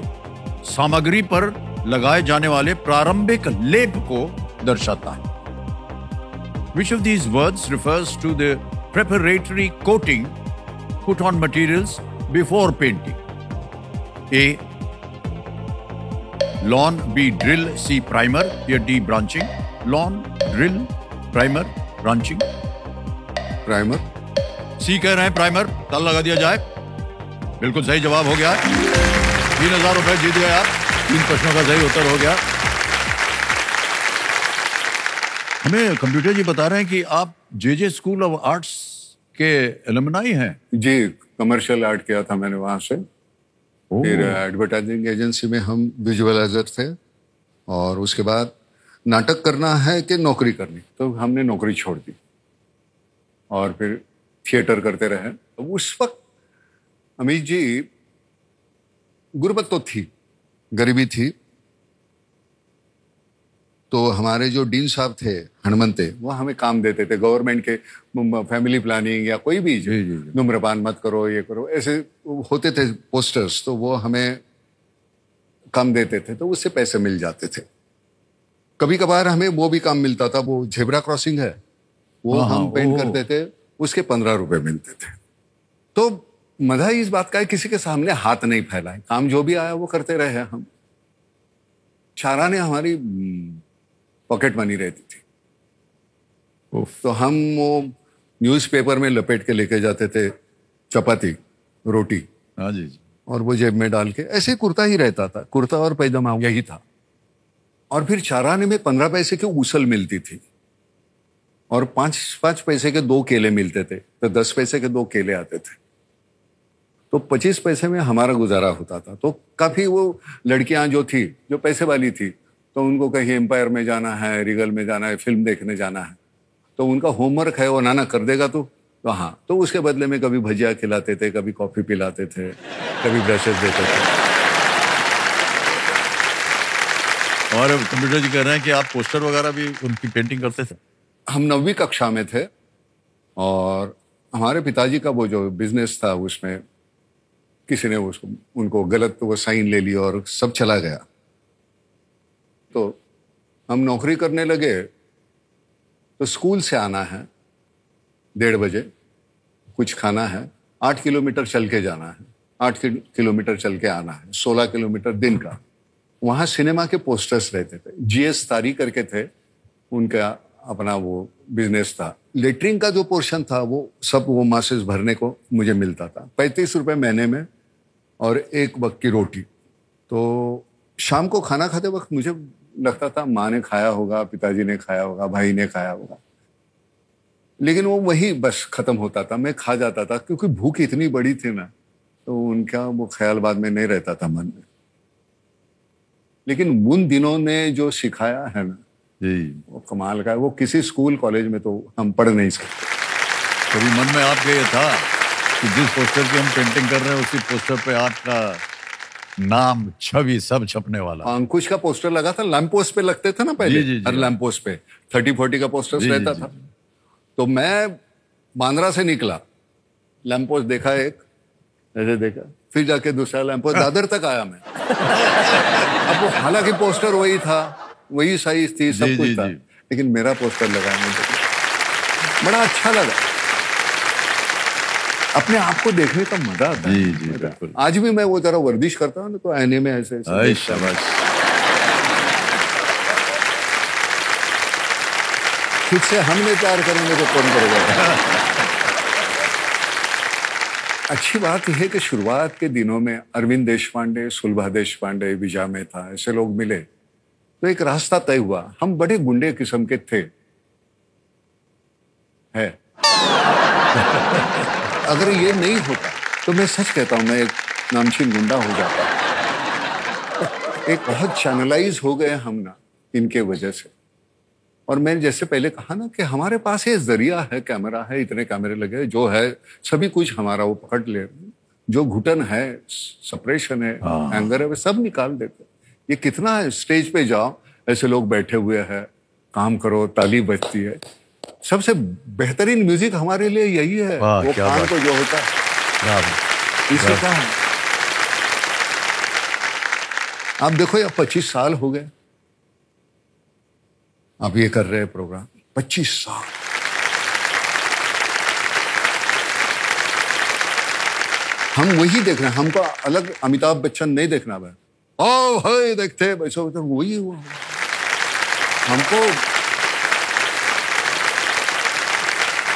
सामग्री पर लगाए जाने वाले प्रारंभिक लेप को दर्शाता है? Which of these words refers to the preparatory coating put on materials before painting? A. Lawn, B. Drill, C. Primer, या D. Branching? Lawn, drill, primer, branching? Primer. C कह रहे हैं प्राइमर, ताला लगा दिया जाए। बिल्कुल सही जवाब हो गया। 3000 रुपए जीत गए आप। 3 प्रश्नों का सही उत्तर हो गया। हमें कंप्यूटर जी बता रहे हैं कि आप जे स्कूल ऑफ आर्ट्स के एलुमनाई हैं। जी, कमर्शियल आर्ट किया था मैंने वहां से। फिर एडवर्टाइजिंग एजेंसी में हम विजुअलाइजर थे, और उसके बाद नाटक करना है कि नौकरी करनी, तो हमने नौकरी छोड़ दी और फिर थिएटर करते रहे। तो उस वक्त अमित जी गुर्बत तो थी, गरीबी थी, तो हमारे जो डीन साहब थे हनुमंते, वो हमें काम देते थे गवर्नमेंट के, फैमिली प्लानिंग या कोई भी, धूम्रपान मत करो, ये करो, ऐसे होते थे पोस्टर्स, तो वो हमें काम देते थे, तो उससे पैसे मिल जाते थे। कभी कभार हमें वो भी काम मिलता था, वो झेब्रा क्रॉसिंग है, वो हम पेंट करते थे, उसके 15 रुपए मिलते थे। तो मजा इस बात का है, किसी के सामने हाथ नहीं फैलाए, काम जो भी आया वो करते रहे हम। चारा ने हमारी पॉकेट मनी रहती थी, तो हम वो न्यूज़पेपर में लपेट के लेके जाते थे, चपाती रोटी, हाँ जी, और वो जेब में डाल के, ऐसे कुर्ता ही रहता था, कुर्ता और पैजामा यही था। और फिर चाराने में 15 पैसे की उसल मिलती थी, और 5 पैसे के 2 केले मिलते थे, तो 10 पैसे के 2 केले आते थे, तो 25 पैसे में हमारा गुजारा होता था। तो काफी वो लड़कियां जो थी, जो पैसे वाली थी, तो उनको कहीं एम्पायर में जाना है, रिगल में जाना है, फिल्म देखने जाना है, तो उनका होमवर्क है वो नाना कर देगा तो हाँ, तो उसके बदले में कभी भजिया खिलाते थे, कभी कॉफी पिलाते थे, कभी ब्रशेस देते थे। और कंप्यूटर जी कह रहे हैं कि आप पोस्टर वगैरह भी उनकी पेंटिंग करते थे? हम 9वीं कक्षा में थे, और हमारे पिताजी का वो जो बिजनेस था, उसमें किसी ने उनको गलत वो साइन ले लिया और सब चला गया। तो हम नौकरी करने लगे, तो स्कूल से आना है 1:30 बजे, कुछ खाना है, 8 किलोमीटर चल के जाना है, 8 किलोमीटर चल के आना है, 16 किलोमीटर दिन का। वहां सिनेमा के पोस्टर्स रहते थे, जीएस तारी करके थे, उनका अपना वो बिजनेस था। लेटरिन का जो पोर्शन था वो सब वो मासेस भरने को मुझे मिलता था, 35 रुपए महीने में, और 1 वक्त की रोटी। तो शाम को खाना खाते वक्त मुझे लगता था माँ ने खाया होगा, पिताजी ने खाया होगा, भाई ने खाया होगा, लेकिन वो वही बस खत्म होता था, मैं खा जाता था, क्योंकि भूख इतनी बड़ी थी ना, तो उनका वो ख्याल बाद में नहीं रहता था मन में। लेकिन उन दिनों ने जो सिखाया है ना जी, वो कमाल का है। वो किसी स्कूल कॉलेज में तो हम पढ़ नहीं सकते। कभी मन में आपके ये था कि जिस पोस्टर की हम पेंटिंग कर रहे हैं, उसी पोस्टर पे आपका नाम, छवि सब छपने वाला? अंकुश का पोस्टर लगा था, लैंप पोस्ट पे लगते थे ना पहले, हर लैंप पोस्ट पे 30-40 का पोस्टर रहता था। तो मैं बांद्रा से निकला, लैंप पोस्ट देखा एक, ऐसे देखा, फिर जाके दूसरा लैंप पोस्ट, दादर तक आया मैं। अब वो हालांकि पोस्टर वही था, वही साइज थी, सब कुछ था, लेकिन मेरा पोस्टर लगा नहीं, बड़ा अच्छा लगा। अपने आप को देखने का मजा आता है। जी बिल्कुल। आज भी मैं वो जरा वर्जिश करता हूँ ना, तो आईने में ऐसे शाबाश। खुद से हम नहीं प्यार करेंगे तो कौन करेगा? अच्छी बात यह है कि शुरुआत के दिनों में अरविंद देशपांडे, सुलभा देशपांडे, विजय मेहता ऐसे लोग मिले तो एक रास्ता तय हुआ। हम बड़े गुंडे किस्म के थे है। अगर ये नहीं होता तो मैं सच कहता हूं, मैं एक नामचीन गुंडा हो जाता। एक बहुत चैनलाइज हो गए हम ना इनके वजह से। और मैंने जैसे पहले कहा ना कि हमारे पास ये जरिया है, कैमरा है, इतने कैमरे लगे, जो है सभी कुछ हमारा वो पकड़ ले, जो घुटन है, सप्रेशन है, एंगर है, वो सब निकाल देते। ये कितना है, स्टेज पे जाओ ऐसे लोग बैठे हुए हैं, काम करो, ताली बजती है। सबसे बेहतरीन म्यूजिक हमारे लिए यही है, वो काम को जो होता है इसे क्या है। आप देखो यार 25 साल हो गए आप ये कर रहे हैं प्रोग्राम, 25 साल। हम वही देख रहे हैं, हमको अलग अमिताभ बच्चन नहीं देखना है। ओ भाई देखते वैसे वही हुआ। हमको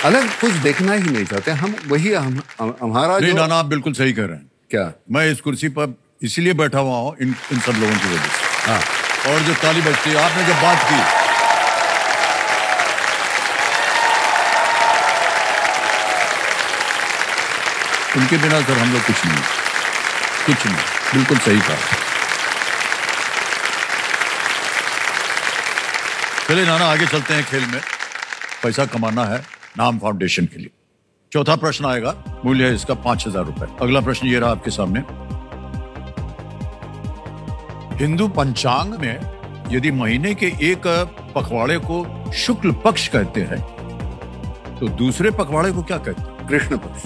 अलग कुछ देखना ही नहीं चाहते हम, वही हमारा नहीं नाना, आप बिल्कुल सही कह रहे हैं। क्या मैं इस कुर्सी पर इसीलिए बैठा हुआ हूं इन सब लोगों की वजह से। हाँ, और जो ताली बजती है, आपने जब बात की, उनके बिना सर हम लोग कुछ नहीं, कुछ नहीं। बिल्कुल सही कहा। चलिए नाना, आगे चलते हैं खेल में। पैसा कमाना है नाम फाउंडेशन के लिए। चौथा प्रश्न आएगा, मूल्य है इसका 5,000 रुपए। अगला प्रश्न ये रहा आपके सामने। हिंदू पंचांग में यदि महीने के एक पखवाड़े को शुक्ल पक्ष कहते हैं तो दूसरे पखवाड़े को क्या कहते हैं? कृष्ण पक्ष।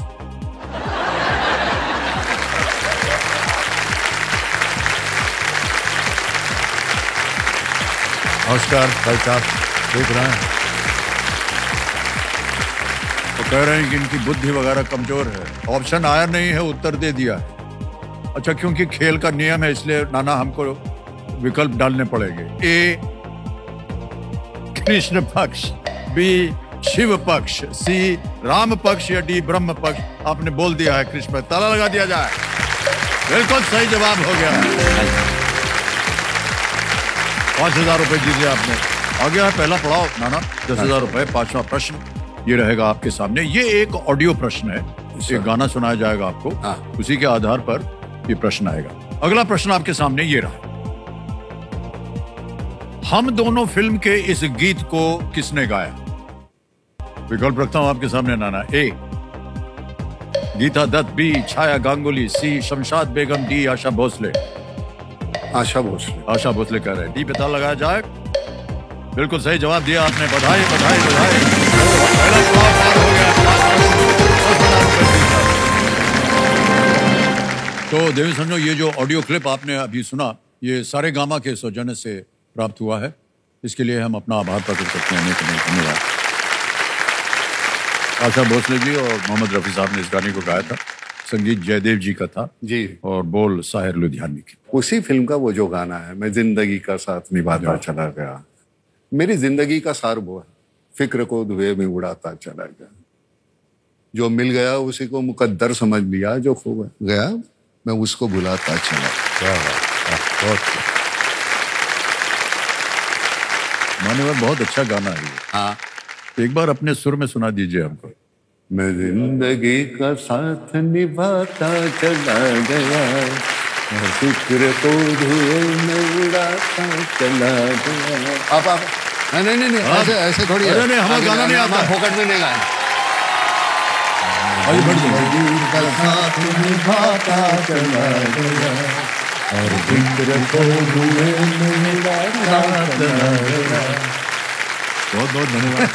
नमस्कार भाई साहब, देख रहे हैं तो कह रहे हैं कि इनकी बुद्धि वगैरह कमजोर है। ऑप्शन आया नहीं है, उत्तर दे दिया है। अच्छा, क्योंकि खेल का नियम है इसलिए नाना हमको विकल्प डालने पड़ेंगे। ए कृष्ण पक्ष, बी शिव पक्ष, सी राम पक्ष या डी ब्रह्म पक्ष। आपने बोल दिया है कृष्ण पक्ष, ताला लगा दिया जाए। बिल्कुल सही जवाब हो गया। 5,000 रुपए जीते आपने। आ गया है पहला पड़ाव नाना, 10,000 रुपए। 5वां प्रश्न ये रहेगा आपके सामने। ये एक ऑडियो प्रश्न है, एक गाना सुनाया जाएगा आपको, उसी के आधार पर ये प्रश्न आएगा। अगला प्रश्न आपके सामने ये रहा। हम दोनों फिल्म के इस गीत को किसने गाया? विकल्प रखता हूं आपके सामने नाना। ए गीता दत्त, बी छाया गांगुली, सी शमशाद बेगम, डी आशा भोसले। आशा भोसले। आशा भोसले कह रहे हैं। डी पे ताला लगाया जाए। बिल्कुल सही जवाब दिया आपने। बधाई बधाई बधाई। पहला पड़ाव पार हो गया। 10,000 रुपए जीता। तो देवी संजो, ये जो ऑडियो क्लिप आपने अभी सुना, ये सारे गामा के सौजन्य से प्राप्त हुआ है। इसके लिए हम अपना आभार प्रकट करते हैं। धन्यवाद। आशा भोसले जी और मोहम्मद रफी साहब ने इस गाने को गाया था। संगीत जयदेव जी का था जी, और बोल साहिर लुधियानवी की। उसी फिल्म का वो जो गाना है, मैं जिंदगी का साथ निभाता चला गया। मेरी जिंदगी का सार वो है, फिक्र को धुएं में उड़ाता चला गया। जो मिल गया उसी को मुकद्दर समझ लिया, जो खो गया मैं उसको भुलाता चला। क्या बात, मान्यवर, बहुत अच्छा गाना है ये। हाँ, एक बार अपने सुर में सुना दीजिए हमको। मैं जिंदगी का साथ निभाता चला गया, फिक्र को धुएं में उड़ाता चला गया। आप नहीं ऐसे थोड़ी है। नहीं, हमें गाना नहीं आता। फोकट में नहीं गाया। जिंदगी का साथ निभाता चला गया और फिक्र को धुएं में उड़ाता चला गया। बहुत बहुत धन्यवाद।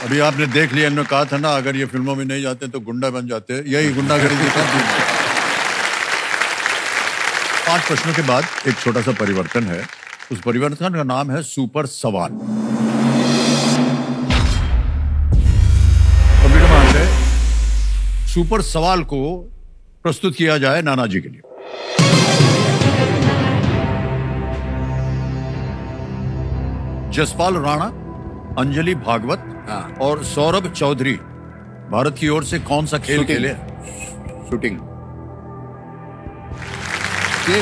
अभी आपने देख लिया, इन्होंने कहा था ना अगर ये फिल्मों में नहीं जाते तो गुंडा बन जाते। यही गुंडागर्दी कर दी। 5 प्रश्नों के बाद एक छोटा सा परिवर्तन है। उस परिवर्तन का नाम है सुपर सवाल। सुपर सवाल को प्रस्तुत किया जाए नाना जी के लिए। जसपाल राणा, अंजलि भागवत, हाँ। और सौरभ चौधरी भारत की ओर से कौन सा खेल शूटिंग। खेले? शूटिंग। ये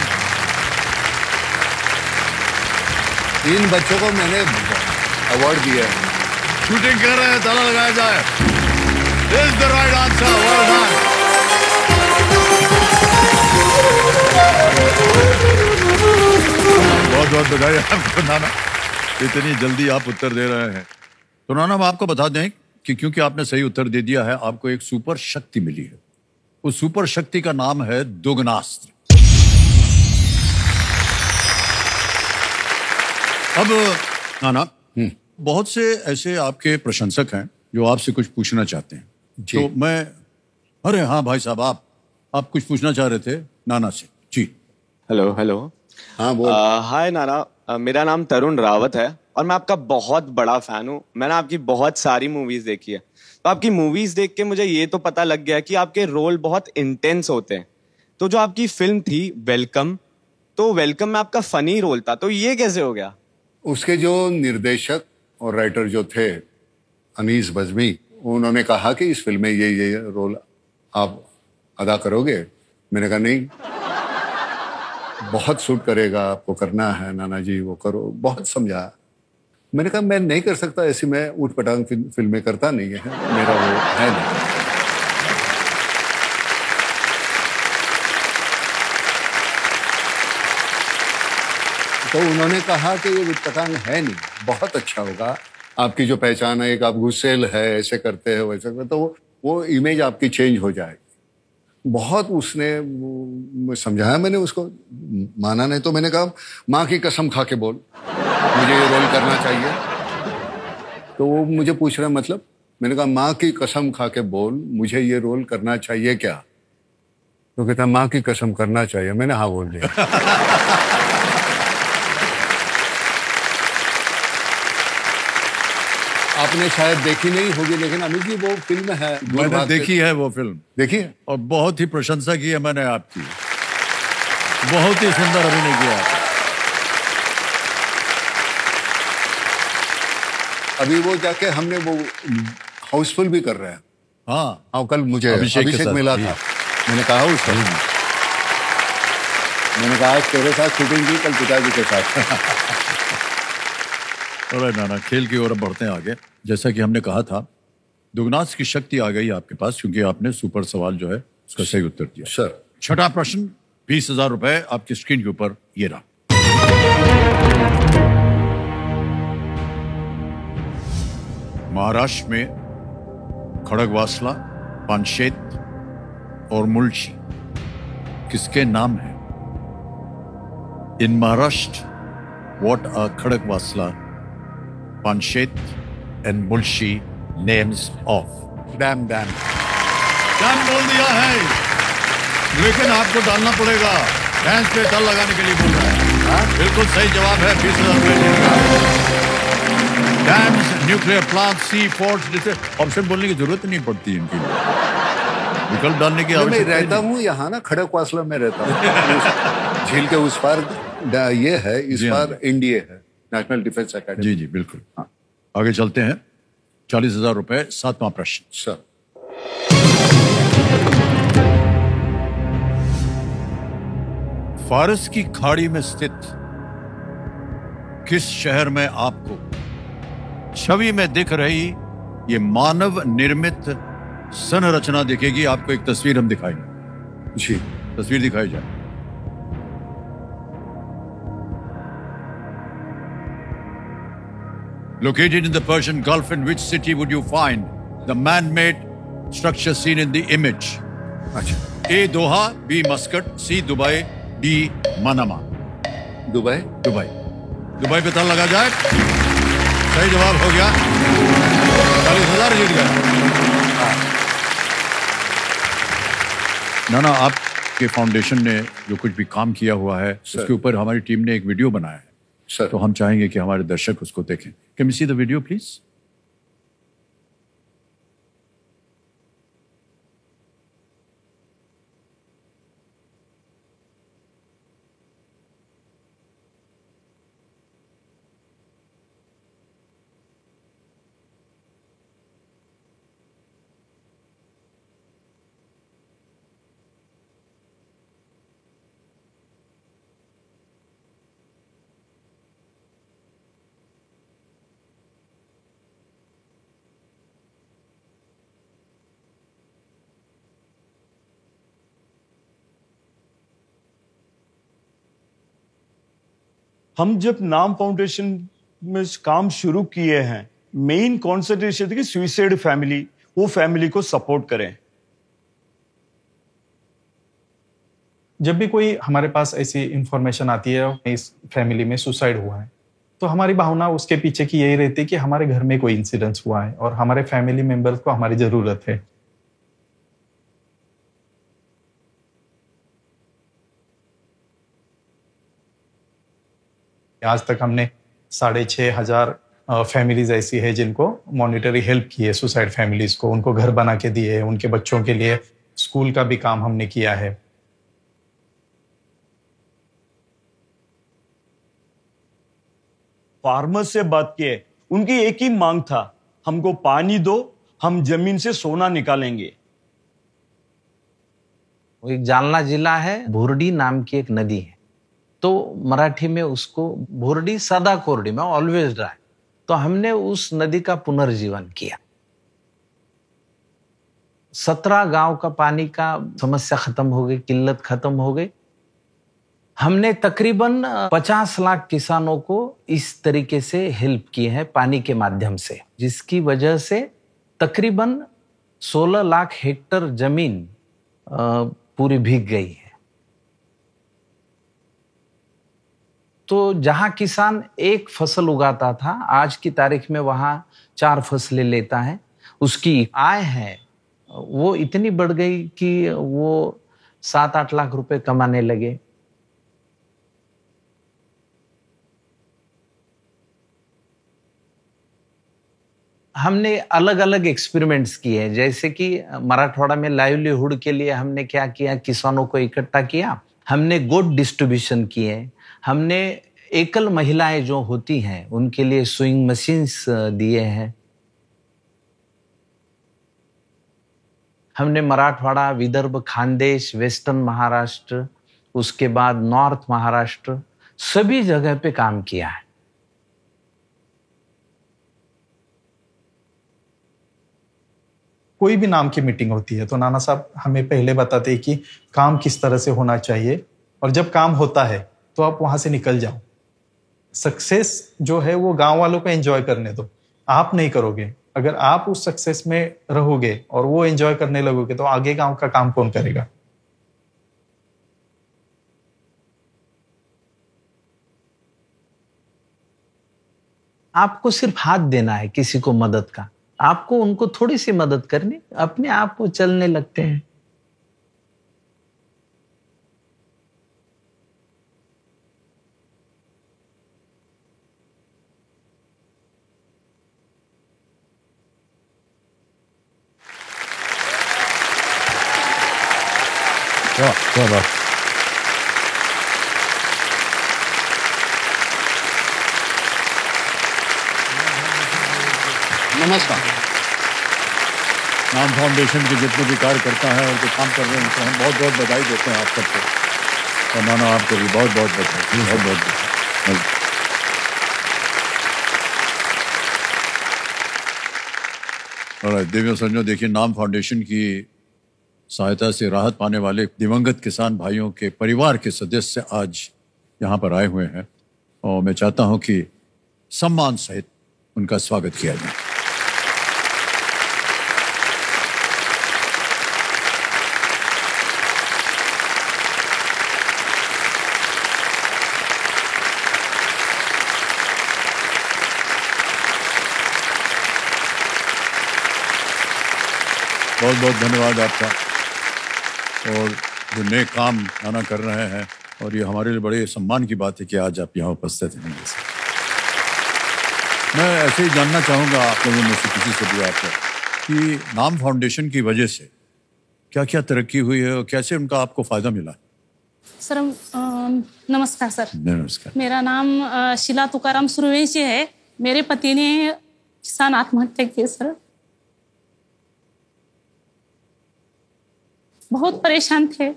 3 बच्चों को मैंने अवार्ड दिया है। शूटिंग कर रहे हैं, ताला लगाया जाए। This is the right answer. Well done. बहुत बहुत बधाई आपको नाना, इतनी जल्दी आप उत्तर दे रहे हैं। तो नाना, हम आपको बता दें कि क्योंकि आपने सही उत्तर दे दिया है, आपको एक सुपर शक्ति मिली है। उस सुपर शक्ति का नाम है दुगनास्त्र। अब नाना, बहुत से ऐसे आपके प्रशंसक हैं जो आपसे कुछ पूछना चाहते हैं। जी। तो मैं, अरे हाँ भाई साहब, आप कुछ पूछना चाह रहे थे नाना से। जी। Hello hello. हाँ बोल। हाय नाना, मेरा नाम तरुण रावत है और मैं आपका बहुत बड़ा फैन हूँ। मैंने आपकी बहुत सारी मूवीज देखी है। तो आपकी मूवीज देख के मुझे ये तो पता लग गया कि आपके रोल बहुत इंटेंस होते हैं। तो जो आपकी फिल्म थी वेलकम, तो वेलकम में आपका फनी रोल था, तो ये कैसे हो गया? उसके जो निर्देशक और राइटर जो थे अनीस बज़मी, उन्होंने कहा कि इस फिल्म में ये रोल आप अदा करोगे। मैंने कहा नहीं, बहुत सूट करेगा, आपको करना है नाना जी, वो करो। बहुत समझा। मैंने कहा मैं नहीं कर सकता ऐसी, मैं ऊट पटांग फिल्में करता नहीं है, मेरा वो है नहीं। तो उन्होंने कहा कि ये ऊट पटांग है नहीं, बहुत अच्छा होगा। आपकी जो पहचान है, एक आप गुस्सेल है, ऐसे करते हैं वैसे करते, तो वो इमेज आपकी चेंज हो जाएगी। बहुत उसने समझाया, मैंने उसको माना नहीं। तो मैंने कहा माँ की कसम खा के बोल, मुझे ये रोल करना चाहिए। तो वो मुझे पूछ रहा मतलब, मैंने कहा माँ की कसम खा के बोल, मुझे ये रोल करना चाहिए क्या? तो कहता माँ की कसम करना चाहिए। मैंने हाँ बोल दिया। आपने शायद देखी नहीं होगी, लेकिन अमित जी वो फिल्म है, मैंने देखी है वो फिल्म, देखी है। और बहुत ही प्रशंसा की है मैंने आपकी। बहुत ही सुंदर अभिनय किया आपने। अभी वो जाके हमने वो हाउसफुल भी कर रहे हैं। हाँ, कल मुझे अभिषेक के अभिषेक साथ, मिला जी। था। मैंने कहा उसको, मैंने कहा आज तेरे साथ शूटिंग की, कल पिताजी के साथ। और नाना, खेल की ओर बढ़ते हैं आगे। जैसा कि हमने कहा था, दुगनास की शक्ति आ गई आपके पास, क्योंकि आपने सुपर सवाल जो है उसका सही उत्तर दिया। सर, छठा प्रश्न, 20,000 रुपए आपकी स्क्रीन के ऊपर ये रहा। महाराष्ट्र में खड़गवासला, पानशेत और मुल्शी किसके नाम है? In Maharashtra, what are Khadakwasla, Panshet and Mulshi names of? Dam dam. Dam बोल दिया है, लेकिन आपको डालना पड़ेगा। भैंस पे ताल लगाने के लिए बोल रहा है। बिल्कुल सही जवाब है, 20,000 रुपए। डैम्स, न्यूक्लियर प्लांट, सी फोर्ट्स, जैसे ऑप्शन बोलने की जरूरत नहीं पड़ती इनकी, विकल्प डालने की मैं आवश्यकता रहता नहीं। हूँ यहाँ ना, खड़गवासला में रहता हूँ। झील के उस पार ये है, इस जी हाँ। पार एनडीए है, नेशनल डिफेंस एकेडमी। जी जी बिल्कुल। हाँ, आगे चलते हैं। 40,000 रुपए, 7वां प्रश्न। सर, फारस की खाड़ी में स्थित किस शहर में आपको छवि में दिख रही ये मानव निर्मित संरचना दिखेगी? आपको एक तस्वीर हम दिखाएंगे। जी। तस्वीर दिखाई जाए। Located in the Persian Gulf, in which city would you find the man-made structure seen in the image? अच्छा, A. Doha, B. Muscat, C. Dubai, D. Manama. Dubai. Dubai. Dubai पे ताला लगा जाए। सही जवाब हो गया। 40,000 जीत गया। नाना, आपके फाउंडेशन ने जो कुछ भी काम किया हुआ है, उसके ऊपर हमारी टीम ने एक वीडियो बनाया है। सर, तो हम चाहेंगे कि हमारे दर्शक उसको देखें। Can we see the video please? हम जब नाम फाउंडेशन में काम शुरू किए हैं, मेन कॉन्सेंट्रेशन थी कि सुसाइड फैमिली, वो फैमिली को सपोर्ट करें। जब भी कोई हमारे पास ऐसी इंफॉर्मेशन आती है इस फैमिली में सुसाइड हुआ है, तो हमारी भावना उसके पीछे की यही रहती है कि हमारे घर में कोई इंसिडेंस हुआ है और हमारे फैमिली मेंबर्स को हमारी जरूरत है। आज तक हमने 6,500 फैमिलीज ऐसी है जिनको मॉनिटरी हेल्प की है, सुसाइड फैमिलीज को, उनको घर बना के दिए है, उनके बच्चों के लिए स्कूल का भी काम हमने किया है। फार्मर से बात किए, उनकी एक ही मांग था, हमको पानी दो, हम जमीन से सोना निकालेंगे। एक जालना जिला है, भुरडी नाम की एक नदी है, तो मराठी में उसको भुरडी सदा कोरडी में ऑलवेज ड्राई, तो हमने उस नदी का पुनर्जीवन किया। 17 गांव का पानी का समस्या खत्म हो गई, किल्लत खत्म हो गई। हमने तकरीबन 50 लाख किसानों को इस तरीके से हेल्प किए हैं पानी के माध्यम से, जिसकी वजह से तकरीबन 16 लाख हेक्टर जमीन पूरी भीग गई है। तो जहां किसान एक फसल उगाता था, आज की तारीख में वहां 4 फसलें लेता है। उसकी आय है वो इतनी बढ़ गई कि वो 7-8 लाख रुपए कमाने लगे। हमने अलग अलग एक्सपेरिमेंट्स किए हैं, जैसे कि मराठवाड़ा में लाइवलीहुड के लिए हमने क्या किया, किसानों को इकट्ठा किया, हमने गोट डिस्ट्रीब्यूशन किए, हमने एकल महिलाएं जो होती हैं उनके लिए स्विंग मशीन्स दिए हैं। हमने मराठवाड़ा, विदर्भ, खानदेश, वेस्टर्न महाराष्ट्र, उसके बाद नॉर्थ महाराष्ट्र, सभी जगह पे काम किया है। कोई भी नाम की मीटिंग होती है तो नाना साहब हमें पहले बताते हैं कि काम किस तरह से होना चाहिए, और जब काम होता है तो आप वहां से निकल जाओ। सक्सेस जो है वो गांव वालों को एंजॉय करने दो, आप नहीं करोगे। अगर आप उस सक्सेस में रहोगे और वो एंजॉय करने लगोगे तो आगे गांव का काम कौन करेगा। आपको सिर्फ हाथ देना है किसी को मदद का, आपको उनको थोड़ी सी मदद करनी, अपने आप वो चलने लगते हैं। क्या बात। नमस्कार। नाम फाउंडेशन के जितने भी कार्यकर्ता हैं और जो काम कर रहे हैं उनको हम बहुत बहुत बधाई देते हैं आप सबको, और नाना आपको भी बहुत बहुत बधाई, बहुत बहुत बधाई। और दिव्य संजो, देखिए नाम फाउंडेशन की सहायता से राहत पाने वाले दिवंगत किसान भाइयों के परिवार के सदस्य आज यहाँ पर आए हुए हैं, और मैं चाहता हूँ कि सम्मान सहित उनका स्वागत किया जाए। बहुत बहुत धन्यवाद आपका। और जो नए काम नाना कर रहे हैं, और ये हमारे लिए बड़े सम्मान की बात है कि आज आप यहाँ उपस्थित हैं। मैं ऐसे ही जानना चाहूँगा आप लोगों में से किसी से भी आपको कि नाम फाउंडेशन की वजह से क्या क्या तरक्की हुई है और कैसे उनका आपको फ़ायदा मिला। सर नमस्कार सर। नमस्कार। मेरा नाम शीला तुकाराम सुरवंशी है। मेरे पति ने किसान आत्महत्या की सर। बहुत परेशान थे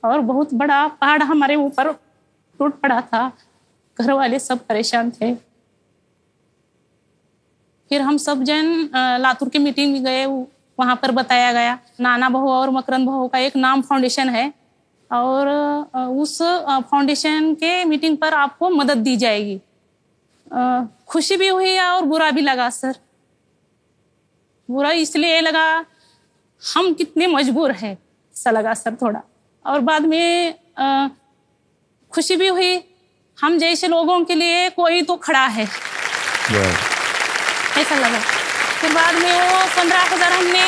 और बहुत बड़ा पहाड़ हमारे ऊपर टूट पड़ा था। घर वाले सब परेशान थे। फिर हम सब जन लातूर की मीटिंग में गए, वहां पर बताया गया नाना बहू और मकरंद बहू का एक नाम फाउंडेशन है, और उस फाउंडेशन के मीटिंग पर आपको मदद दी जाएगी। खुशी भी हुई और बुरा भी लगा सर। बुरा इसलिए लगा हम कितने मजबूर हैं ऐसा लगा सर थोड़ा, और बाद में खुशी भी हुई हम जैसे लोगों के लिए कोई तो खड़ा है ऐसा लगा। फिर बाद में वो 15,000 हमने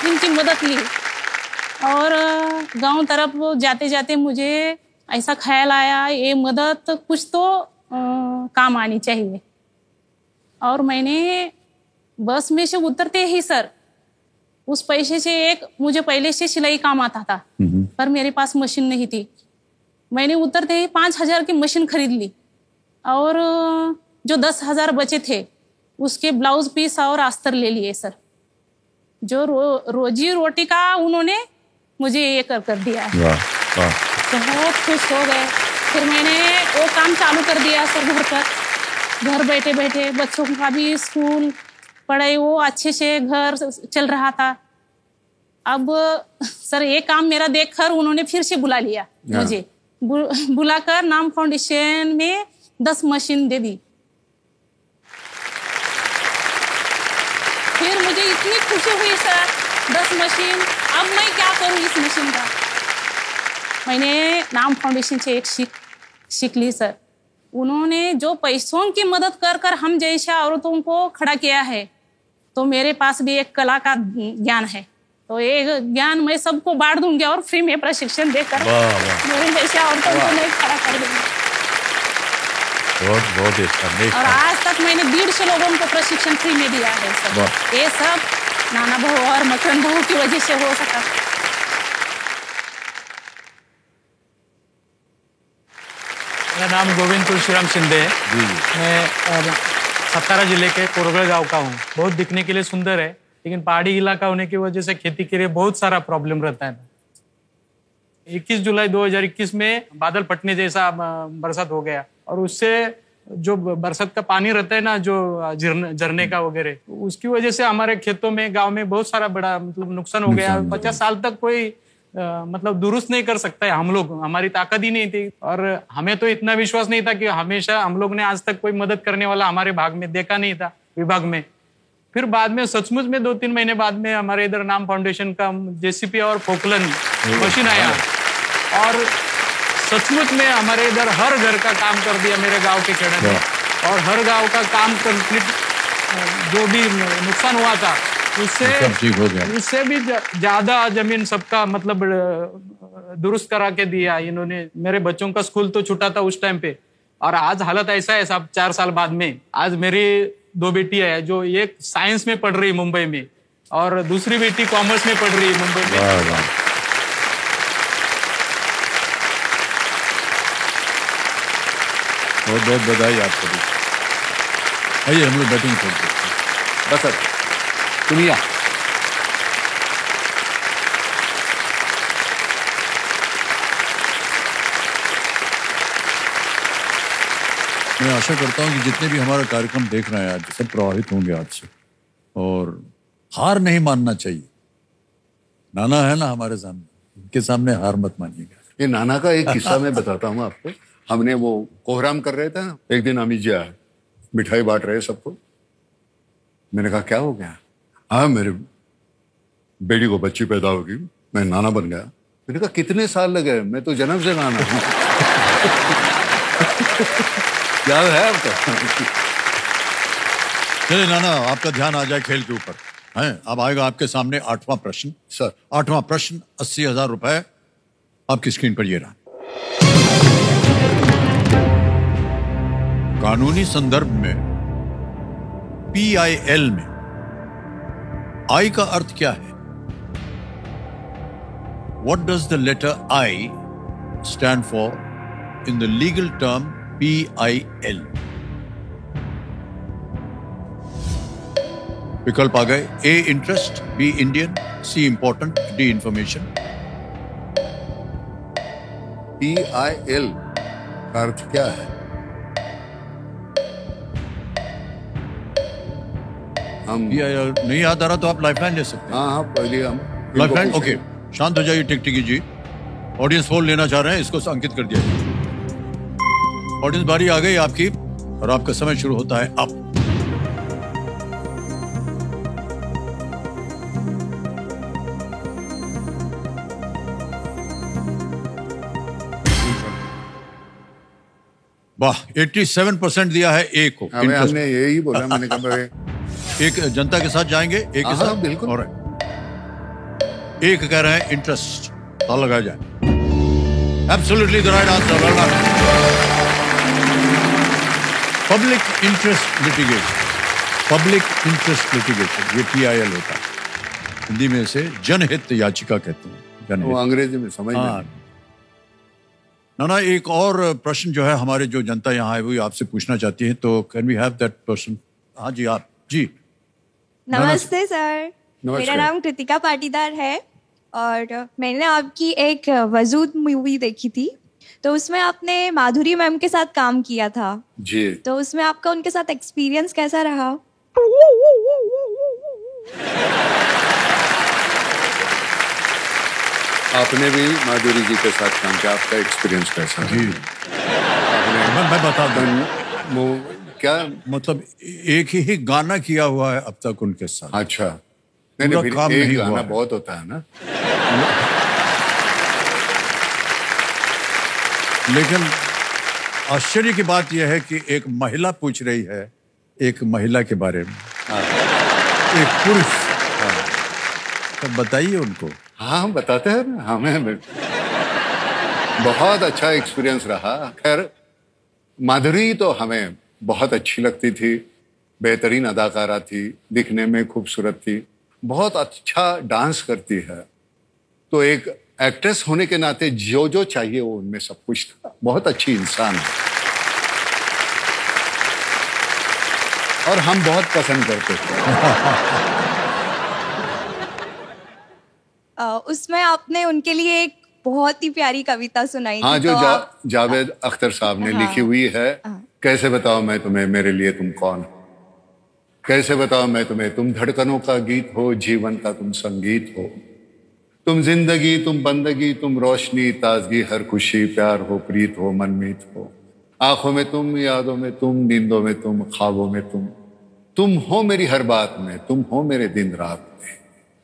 इनकी मदद ली और गांव तरफ जाते जाते मुझे ऐसा ख्याल आया ये मदद कुछ तो काम आनी चाहिए। और मैंने बस में से उतरते ही सर उस पैसे से एक मुझे पहले से सिलाई काम आता था पर मेरे पास मशीन नहीं थी। मैंने उतरते ही 5,000 की मशीन खरीद ली और जो 10,000 बचे थे उसके ब्लाउज पीस और अस्तर ले लिए सर। जो रोजी रोटी का उन्होंने मुझे ये कर दिया है। तो बहुत खुश हो गए। फिर मैंने वो काम चालू कर दिया सर घर बैठे बैठे बच्चों का भी स्कूल पढ़ाई वो अच्छे से घर चल रहा था। अब सर ये काम मेरा देखकर उन्होंने फिर से बुला लिया मुझे, बुलाकर नाम फाउंडेशन में 10 मशीन दे दी। फिर मुझे इतनी खुशी हुई सर 10 मशीन, अब मैं क्या करूं इस मशीन का। मैंने नाम फाउंडेशन से एक सीख ली सर। उन्होंने जो पैसों की मदद कर हम जैसे औरतों को खड़ा किया है तो मेरे पास भी एक कला का ज्ञान है, तो ये ज्ञान मैं सबको बांट दूंगी और फ्री में प्रशिक्षण देकर मेरे जैसे औरतों को मैं खड़ा कर दूंगी। बहुत अच्छा। और आज तक मैंने 150 लोगों को प्रशिक्षण फ्री में दिया है सर। ये सब नाना बहू और मकरन बहू की वजह से हो सका। मेरा नाम गोविंद तुलसीराम शिंदे है। मैं सतारा जिले के कोरगढ़ गांव का हूँ। बहुत दिखने के लिए सुंदर है लेकिन पहाड़ी इलाका होने की वजह से खेती के लिए बहुत सारा प्रॉब्लम रहता है। 21 जुलाई 2021 में बादल फटने जैसा बरसात हो गया और उससे जो बरसात का पानी रहता है ना जो झरने का वगैरह, उसकी वजह से हमारे खेतों में गांव में बहुत सारा बड़ा मतलब नुकसान हो गया। 50 साल तक कोई मतलब दुरुस्त नहीं कर सकता है। हम लोग, हमारी ताकत ही नहीं थी और हमें तो इतना विश्वास नहीं था कि हमेशा हम लोग ने आज तक कोई मदद करने वाला हमारे भाग में देखा नहीं था विभाग में। फिर बाद में सचमुच में 2-3 महीने बाद में हमारे इधर नाम फाउंडेशन का जेसीपी और पोकलन मशीन आया और सचमुच में हमारे इधर हर घर का काम कर दिया मेरे गांव के खेड़े में। और हर गांव का काम कंप्लीट जो भी नुकसान हुआ था उससे भी ज्यादा जमीन सबका मतलब दुरुस्त करा के दिया इन्होंने। मेरे बच्चों का स्कूल तो छूटा था उस टाइम पे और आज हालत ऐसा है साहब 4 साल बाद में। आज मेरी 2 बेटियां है, जो एक साइंस में पढ़ रही मुंबई में और दूसरी बेटी कॉमर्स में पढ़ रही है मुंबई में। बहुत बहुत बधाई आपको भी। आइए हम लोग बैटिंग करते हैं। बस सुनिया मैं आशा करता हूं कि जितने भी हमारा कार्यक्रम देख रहे हैं आज सब प्रभावित होंगे आज से और हार नहीं मानना चाहिए। नाना है ना हमारे सामने, उनके सामने हार मत मानिएगा। ये नाना का एक किस्सा मैं बताता हूँ आपको। हमने वो कोहराम कर रहे थे ना, एक दिन अमित जी आए, मिठाई बांट रहे सबको। मैंने कहा क्या हो गया? हाँ मेरे बेटी को बच्ची पैदा होगी, मैं नाना बन गया। मैंने कहा कितने साल लगे? मैं तो जन्म से नाना हूँ। याद है आपका? चलिए नाना, आपका ध्यान आ जाए खेल के ऊपर है। अब आएगा आपके सामने 8वां प्रश्न। सर 8वां प्रश्न 80,000 रुपए आपकी स्क्रीन पर ये रहा। कानूनी संदर्भ में PIL में I का अर्थ क्या है? What does the letter I stand for in the legal term PIL? विकल्प आ गए। A interest, B Indian, C important, D information. PIL का अर्थ क्या है? हम PIL नहीं याद आ रहा तो आप लाइफलाइन ले सकते हैं। हाँ पहले हम लाइफलाइन। ओके, शांत हो जाइए टिकटिकी जी। ऑडियंस पोल लेना चाह रहे हैं, इसको अंकित कर दिया जाए। ऑडियंस बारी आ गई आपकी और आपका समय शुरू होता है अब। वाह, 87% दिया है ए को। हमने यही बोला, मैंने कहा एक जनता के साथ जाएंगे, एक के साथ बिल्कुल। और एक कह रहे हैं इंटरेस्ट, ताला लगाया जाए। Absolutely the right answer. Public interest litigation, public interest litigation, ये PIL होता है, हिंदी में इसे जनहित याचिका कहते हैं। जनहित। वो अंग्रेजी में समझ नहीं। ना, एक और प्रश्न जो है हमारे जो जनता यहाँ है वो आपसे पूछना चाहती है, तो can we have that person? हाँ जी, आप जी। नमस्ते सर, नमस्ते। मेरा नाम कृतिका पाटीदार है और मैंने आपकी एक वजूद मूवी देखी थी, तो उसमें आपने माधुरी मैम के साथ काम किया था जी। तो उसमें आपका उनके साथ एक्सपीरियंस कैसा रहा? आपने भी माधुरी जी के साथ काम किया, आपका एक्सपीरियंस कैसा है? जी, मैं बता दूं, क्या मतलब एक ही गाना किया हुआ है अब तक उनके साथ। अच्छा, नहीं, फिर काम एक नहीं गाना हुआ। बहुत होता है ना। लेकिन आश्चर्य की बात यह है कि एक महिला पूछ रही है एक महिला के बारे में, एक पुरुष। तो बताइए उनको। हाँ, हम बताते हैं ना, हमें बहुत अच्छा एक्सपीरियंस रहा। खैर, माधुरी तो हमें बहुत अच्छी लगती थी, बेहतरीन अदाकारा थी, दिखने में खूबसूरत थी, बहुत अच्छा डांस करती है। तो एक एक्ट्रेस होने के नाते जो जो चाहिए वो उनमें सब कुछ था। बहुत अच्छी इंसान है और हम बहुत पसंद करते थे। उसमें आपने उनके लिए एक बहुत ही प्यारी कविता सुनाई हाँ, थी, जो तो जावेद अख्तर साहब ने लिखी हुई है। कैसे बताओ मैं तुम्हें, मेरे लिए तुम कौन हो? कैसे बताओ मैं तुम्हें, तुम धड़कनों का गीत हो, जीवन का तुम संगीत हो, तुम जिंदगी, तुम बंदगी, तुम रोशनी, ताजगी, हर खुशी, प्यार हो, प्रीत हो, मनमीत हो। आंखों में तुम, यादों में तुम, नींदों में तुम, ख्वाबों में तुम हो मेरी हर बात में, तुम हो मेरे दिन रात में,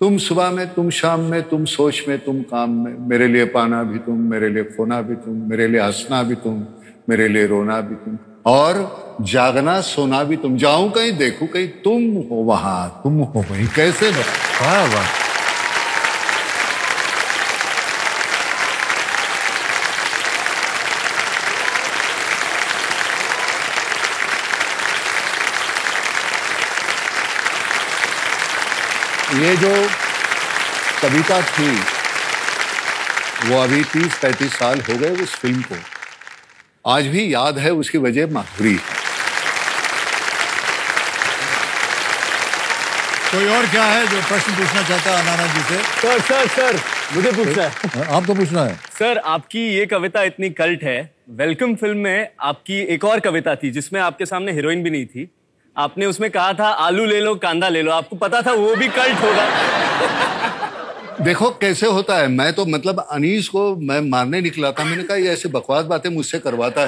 तुम सुबह में, तुम शाम में, तुम सोच में, तुम काम में, मेरे लिए पाना भी तुम, मेरे लिए खोना भी तुम, मेरे लिए हंसना भी तुम, मेरे लिए रोना भी तुम, और जागना सोना भी तुम। जाऊं कहीं, देखूं कहीं, तुम हो वहां, तुम हो वहीं। कैसे? वाह वाह। ये जो कविता थी वो अभी 30-35 साल हो गए उस फिल्म को, आज भी याद है। उसकी वजह माधुरी है। कोई और क्या है जो प्रश्न पूछना चाहता है अनाना जी से? सर मुझे पूछना है। आपको पूछना है? सर, आपकी ये कविता इतनी कल्ट है, वेलकम फिल्म में आपकी एक और कविता थी जिसमें आपके सामने हीरोइन भी नहीं थी। आपने उसमें कहा था आलू ले लो, कांदा ले लो। आपको पता था वो भी कल्ट होगा। देखो कैसे होता है। मैं तो मतलब अनीस को मैं मारने निकला था। मैंने कहा ये ऐसे बकवास बातें मुझसे करवाता है।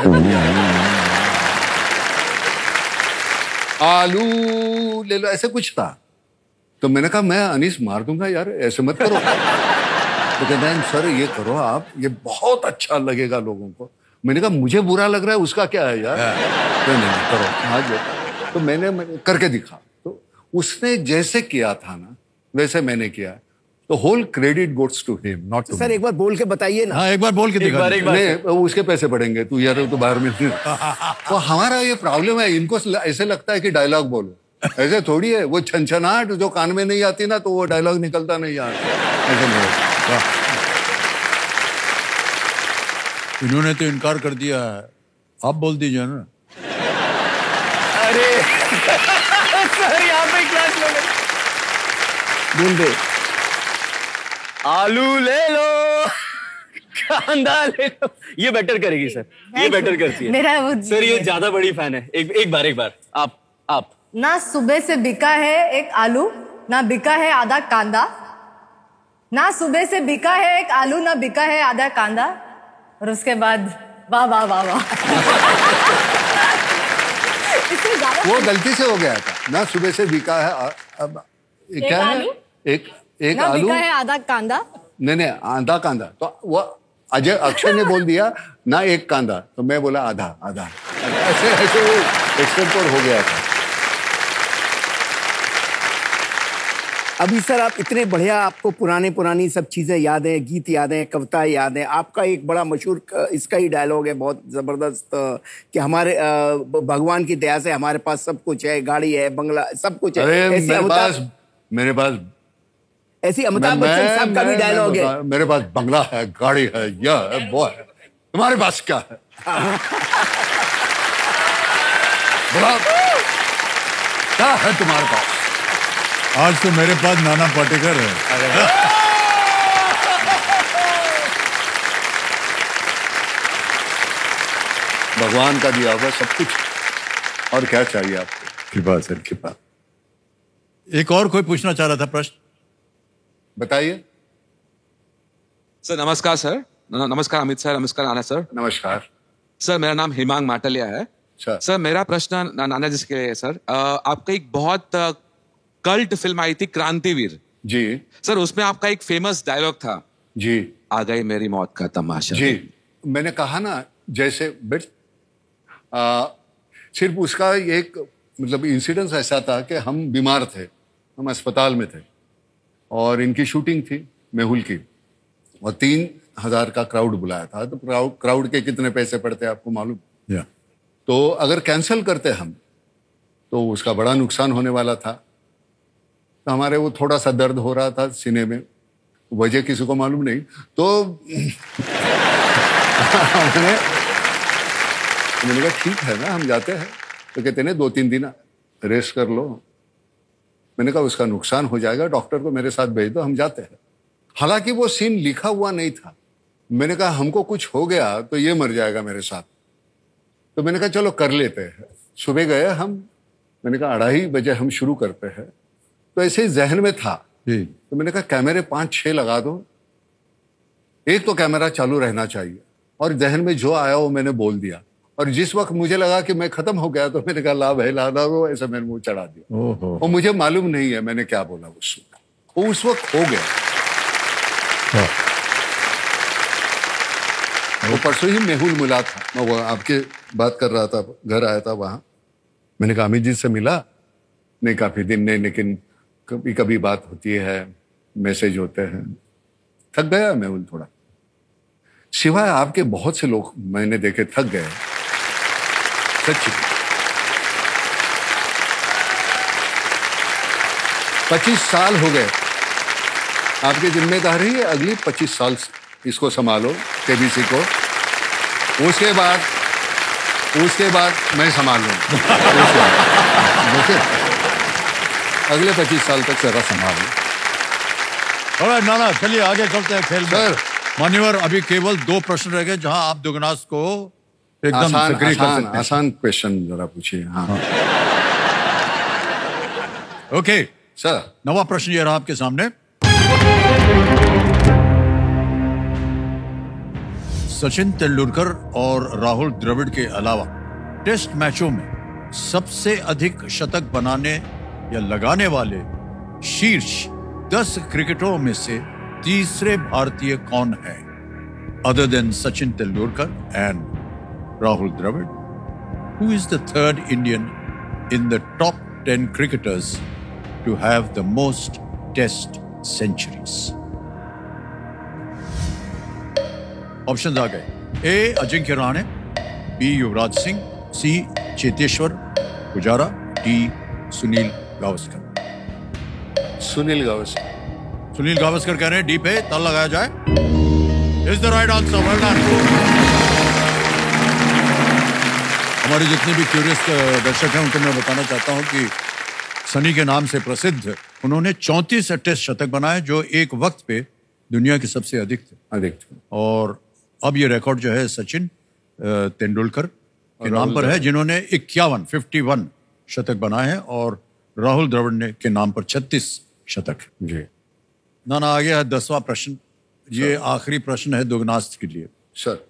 आलू ले लो, ऐसे कुछ था। तो मैंने कहा मैं अनीस मार दूंगा यार, ऐसे मत करो। तो कहते हैं सर ये करो आप, ये बहुत अच्छा लगेगा लोगों को। मैंने कहा मुझे बुरा लग रहा है, उसका क्या है यार। नहीं करो आज। तो मैंने करके दिखा। तो उसने जैसे किया था ना वैसे मैंने किया। तो whole credit goes to him, not to. Sir एक बार बोल के बताइए ना। हाँ, एक बार बोल के दिखा। एक बार नहीं, उसके पैसे बढ़ेंगे, तू यार तो बाहर में। तो हमारा ये प्रॉब्लम है, इनको ऐसे लगता है कि डायलॉग बोलो। ऐसे थोड़ी है। वो छनछनाहट जो कान में नहीं आती ना, तो वो डायलॉग निकलता नहीं यार। ऐसे नहीं। इन्होंने तो इनकार कर दिया है, आप बोल दीजिए ना। अरे सर यहाँ पे क्लास ले लो। बोल दे। आलू ले लो, कांदा ले लो। ये बेटर करेगी सर, ये बेटर करती है। मेरा वो सर ये ज्यादा बड़ी फैन है। एक बार आप ना सुबह से बिका है एक आलू, ना बिका है आधा कांदा, ना सुबह से बिका है एक आलू, ना बिका है आधा कांदा, और उसके बाद वाह वाह वाह वाह। इससे ज्यादा वो गलती से हो गया था ना, सुबह से बिका है अब क्या है, एक ना आलू, बिका है आधा कांदा। नहीं आधा कांदा, तो वो अजय अक्षय ने बोल दिया ना एक कांदा, तो मैं बोला आधा आधा, ऐसे ऐसे वो एक्सटेम्पोर हो गया था। अभी सर आप इतने बढ़िया, आपको पुरानी सब चीजें याद हैं, गीत याद हैं, कविताएं याद हैं। आपका एक बड़ा मशहूर इसका ही डायलॉग है बहुत जबरदस्त कि हमारे भगवान की दया से हमारे पास सब कुछ है, गाड़ी है, बंगला, सब कुछ है। अरे मेरे पास ऐसी अमिताभ बच्चन साहब का भी डायलॉग है, मेरे पास बंगला है, गाड़ी है, यह है, वो है, तुम्हारे पास क्या है? क्या है तुम्हारे पास? आज तो मेरे पास नाना पाटेकर है। भगवान का दिया हुआ सब कुछ, और क्या चाहिए आपको? कृपा सर, कृपा। एक और कोई पूछना चाह रहा था प्रश्न, बताइए। सर नमस्कार सर। नमस्कार अमित सर, नमस्कार नाना सर। नमस्कार सर, मेरा नाम हिमांग माटलिया है। सर मेरा प्रश्न नाना जी के लिए है सर। आपका एक बहुत कल्ट फिल्म आई थी क्रांतिवीर जी सर, उसमें आपका एक फेमस डायलॉग था जी, आ गई मेरी मौत का तमाशा। जी मैंने कहा ना, जैसे सिर्फ उसका एक मतलब इंसिडेंस ऐसा था कि हम बीमार थे, हम अस्पताल में थे और इनकी शूटिंग थी मेहुल की, और 3000 का क्राउड बुलाया था। तो क्राउड के कितने पैसे पड़ते हैं आपको मालूम? तो अगर कैंसिल करते हम तो उसका बड़ा नुकसान होने वाला था। तो हमारे वो थोड़ा सा दर्द हो रहा था सीने में, वजह किसी को मालूम नहीं। तो मैंने कहा ठीक है ना, हम जाते हैं। तो कहते हैं 2-3 दिन रेस्ट कर लो। मैंने कहा उसका नुकसान हो जाएगा, डॉक्टर को मेरे साथ भेज दो, हम जाते हैं। हालांकि वो सीन लिखा हुआ नहीं था। मैंने कहा हमको कुछ हो गया तो ये मर जाएगा मेरे साथ। तो मैंने कहा चलो कर लेते हैं। सुबह गए हम, मैंने कहा 2:30 बजे हम शुरू करते हैं। तो ऐसे ही जहन में था। तो मैंने कहा कैमरे 5-6 लगा दो, एक तो कैमरा चालू रहना चाहिए। और जहन में जो आया वो मैंने बोल दिया। और जिस वक्त मुझे लगा कि मैं खत्म हो गया, तो मैंने कहा ला भाई ला दो, ऐसा मैंने मुंह चढ़ा दिया। और मुझे मालूम नहीं है मैंने क्या बोला उस वक्त, वो उस वक्त हो गया। वो परसों ही मेहुल मिला था, मैं वो आपके बात कर रहा था, घर आया था वहां। मैंने कहा अमित जी से मिला नहीं, काफी दिन नहीं, लेकिन कभी कभी बात होती है, मैसेज होते हैं। थक गया मेहुल थोड़ा, सिवाय आपके बहुत से लोग मैंने देखे थक गए सच्ची। 25 साल हो गए, आपकी जिम्मेदारी है अगली 25 साल इसको संभालो, केबीसी को। उसके बाद मैं संभाल लूंगा। अगले 25 साल तक जरा संभाल लो। और नाना चलिए आगे चलते हैं खेल में। मान्यवर अभी केवल 2 प्रश्न रह गए, जहां आप दुगनास को एकदम सक्रिय कर सकते हैं। आसान क्वेश्चन जरा पूछिए। हाँ ओके सर, नवा प्रश्न ये रहा आपके सामने। सचिन तेंदुलकर और राहुल द्रविड़ के अलावा टेस्ट मैचों में सबसे अधिक शतक बनाने या लगाने वाले शीर्ष 10 क्रिकेटरों में से तीसरे भारतीय कौन है? Other than Sachin Tendulkar and Rahul Dravid, who is the third Indian in the top 10 cricketers to have the most test centuries? Options आ गए। A Ajinkya Rahane, B Yuvraj Singh, C Cheteshwar Pujara, D Sunil Gavaskar. Sunil Gavaskar. Sunil Gavaskar कह रहे हैं डी पे ताल लगाया जाए। Is the right answer, well done. हमारे जितने भी क्यूरियस दर्शक हैं उनको मैं बताना चाहता हूं कि सनी के नाम से प्रसिद्ध उन्होंने 34 टेस्ट शतक बनाए, जो एक वक्त पे दुनिया के सबसे अधिक थे। और अब ये रिकॉर्ड जो है सचिन तेंदुलकर के नाम पर है, जिन्होंने 51 शतक बनाए हैं, और राहुल द्रविड़ ने के नाम पर 36 शतक। जी ना आ गया है 10वां प्रश्न। ये आखिरी प्रश्न है दुगनास्त के लिए। सर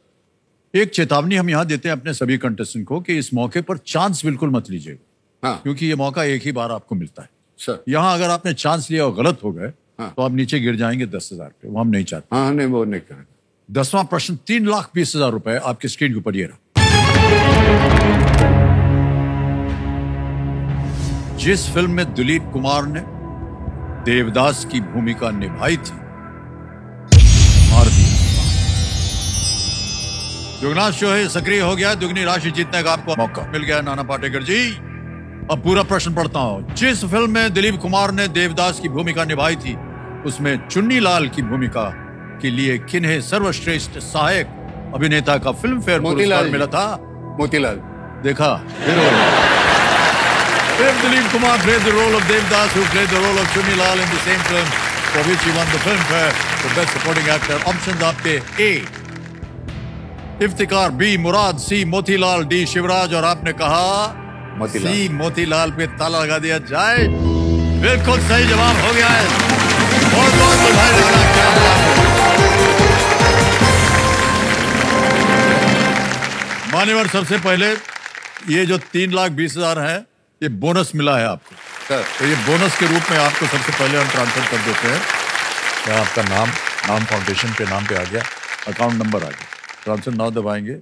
एक चेतावनी हम यहाँ देते हैं अपने सभी कंटेस्टेंट को कि इस मौके पर चांस बिल्कुल मत लीजिएगा। हाँ। क्योंकि ये मौका एक ही बार आपको मिलता है। सर यहाँ अगर आपने चांस लिया और गलत हो गए तो आप नीचे गिर जाएंगे 10,000 पे। वो हम नहीं चाहते। हाँ नहीं, वो नहीं करेंगे। 10वां प्रश्न 3,20,000 रुपए आपकी स्क्रीन के ऊपर ये रहा। जिस फिल्म में दिलीप कुमार ने देवदास की भूमिका निभाई थी, भारतीय दुगनास शो है सक्रिय हो गया। दुगनी राशि जीतने का आपको मौका मिल गया नाना पाटेकर जी। अब पूरा प्रश्न पढ़ता हूं। जिस फिल्म में दिलीप कुमार ने देवदास की भूमिका निभाई थी, उसमें चुन्नी लाल की भूमिका के लिए किन्हें सर्वश्रेष्ठ सहायक अभिनेता का फिल्म फेयर पुरस्कार मिला था? मोतीलाल। देखा If Dilip Kumar played the role of Devdas, who played the role of Chunni Lal in the same film, for which he won the Filmfare for Best Supporting Actor, options आपके A. Iftikhar, B. Murad, C. Motilal, D. Shivraj, और आपने कहा मोतीलाल। C. मोतीलाल पे ताला लगा दिया जाए। बिल्कुल सही जवाब हो गया है। बहुत बहुत बधाई देना। क्या मान्यवर, सबसे पहले ये जो 3,20,000 है, ये बोनस मिला है आपको। तो ये बोनस के रूप में आपको सबसे पहले हम ट्रांसफर कर देते हैं। क्या आपका नाम फाउंडेशन पे नाम पे आ गया, अकाउंट नंबर आ गया, ट्रांसफर नाउ दबाएंगे,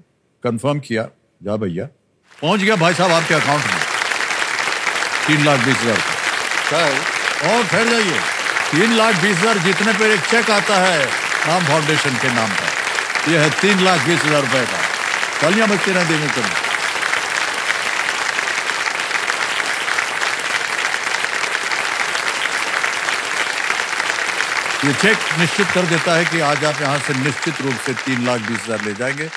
कंफर्म किया, जा भैया, पहुंच गया भाई साहब आपके अकाउंट में 3,20,000 का। और फिर जाइए 3,20,000 जीतने पर एक चेक आता है नाम फाउंडेशन के नाम पर। यह है 3,20,000 रुपए का। तालियां बजते ना देने को। ये चेक निश्चित कर देता है कि आज आप यहाँ से निश्चित रूप से 3,20,000 ले जाएंगे,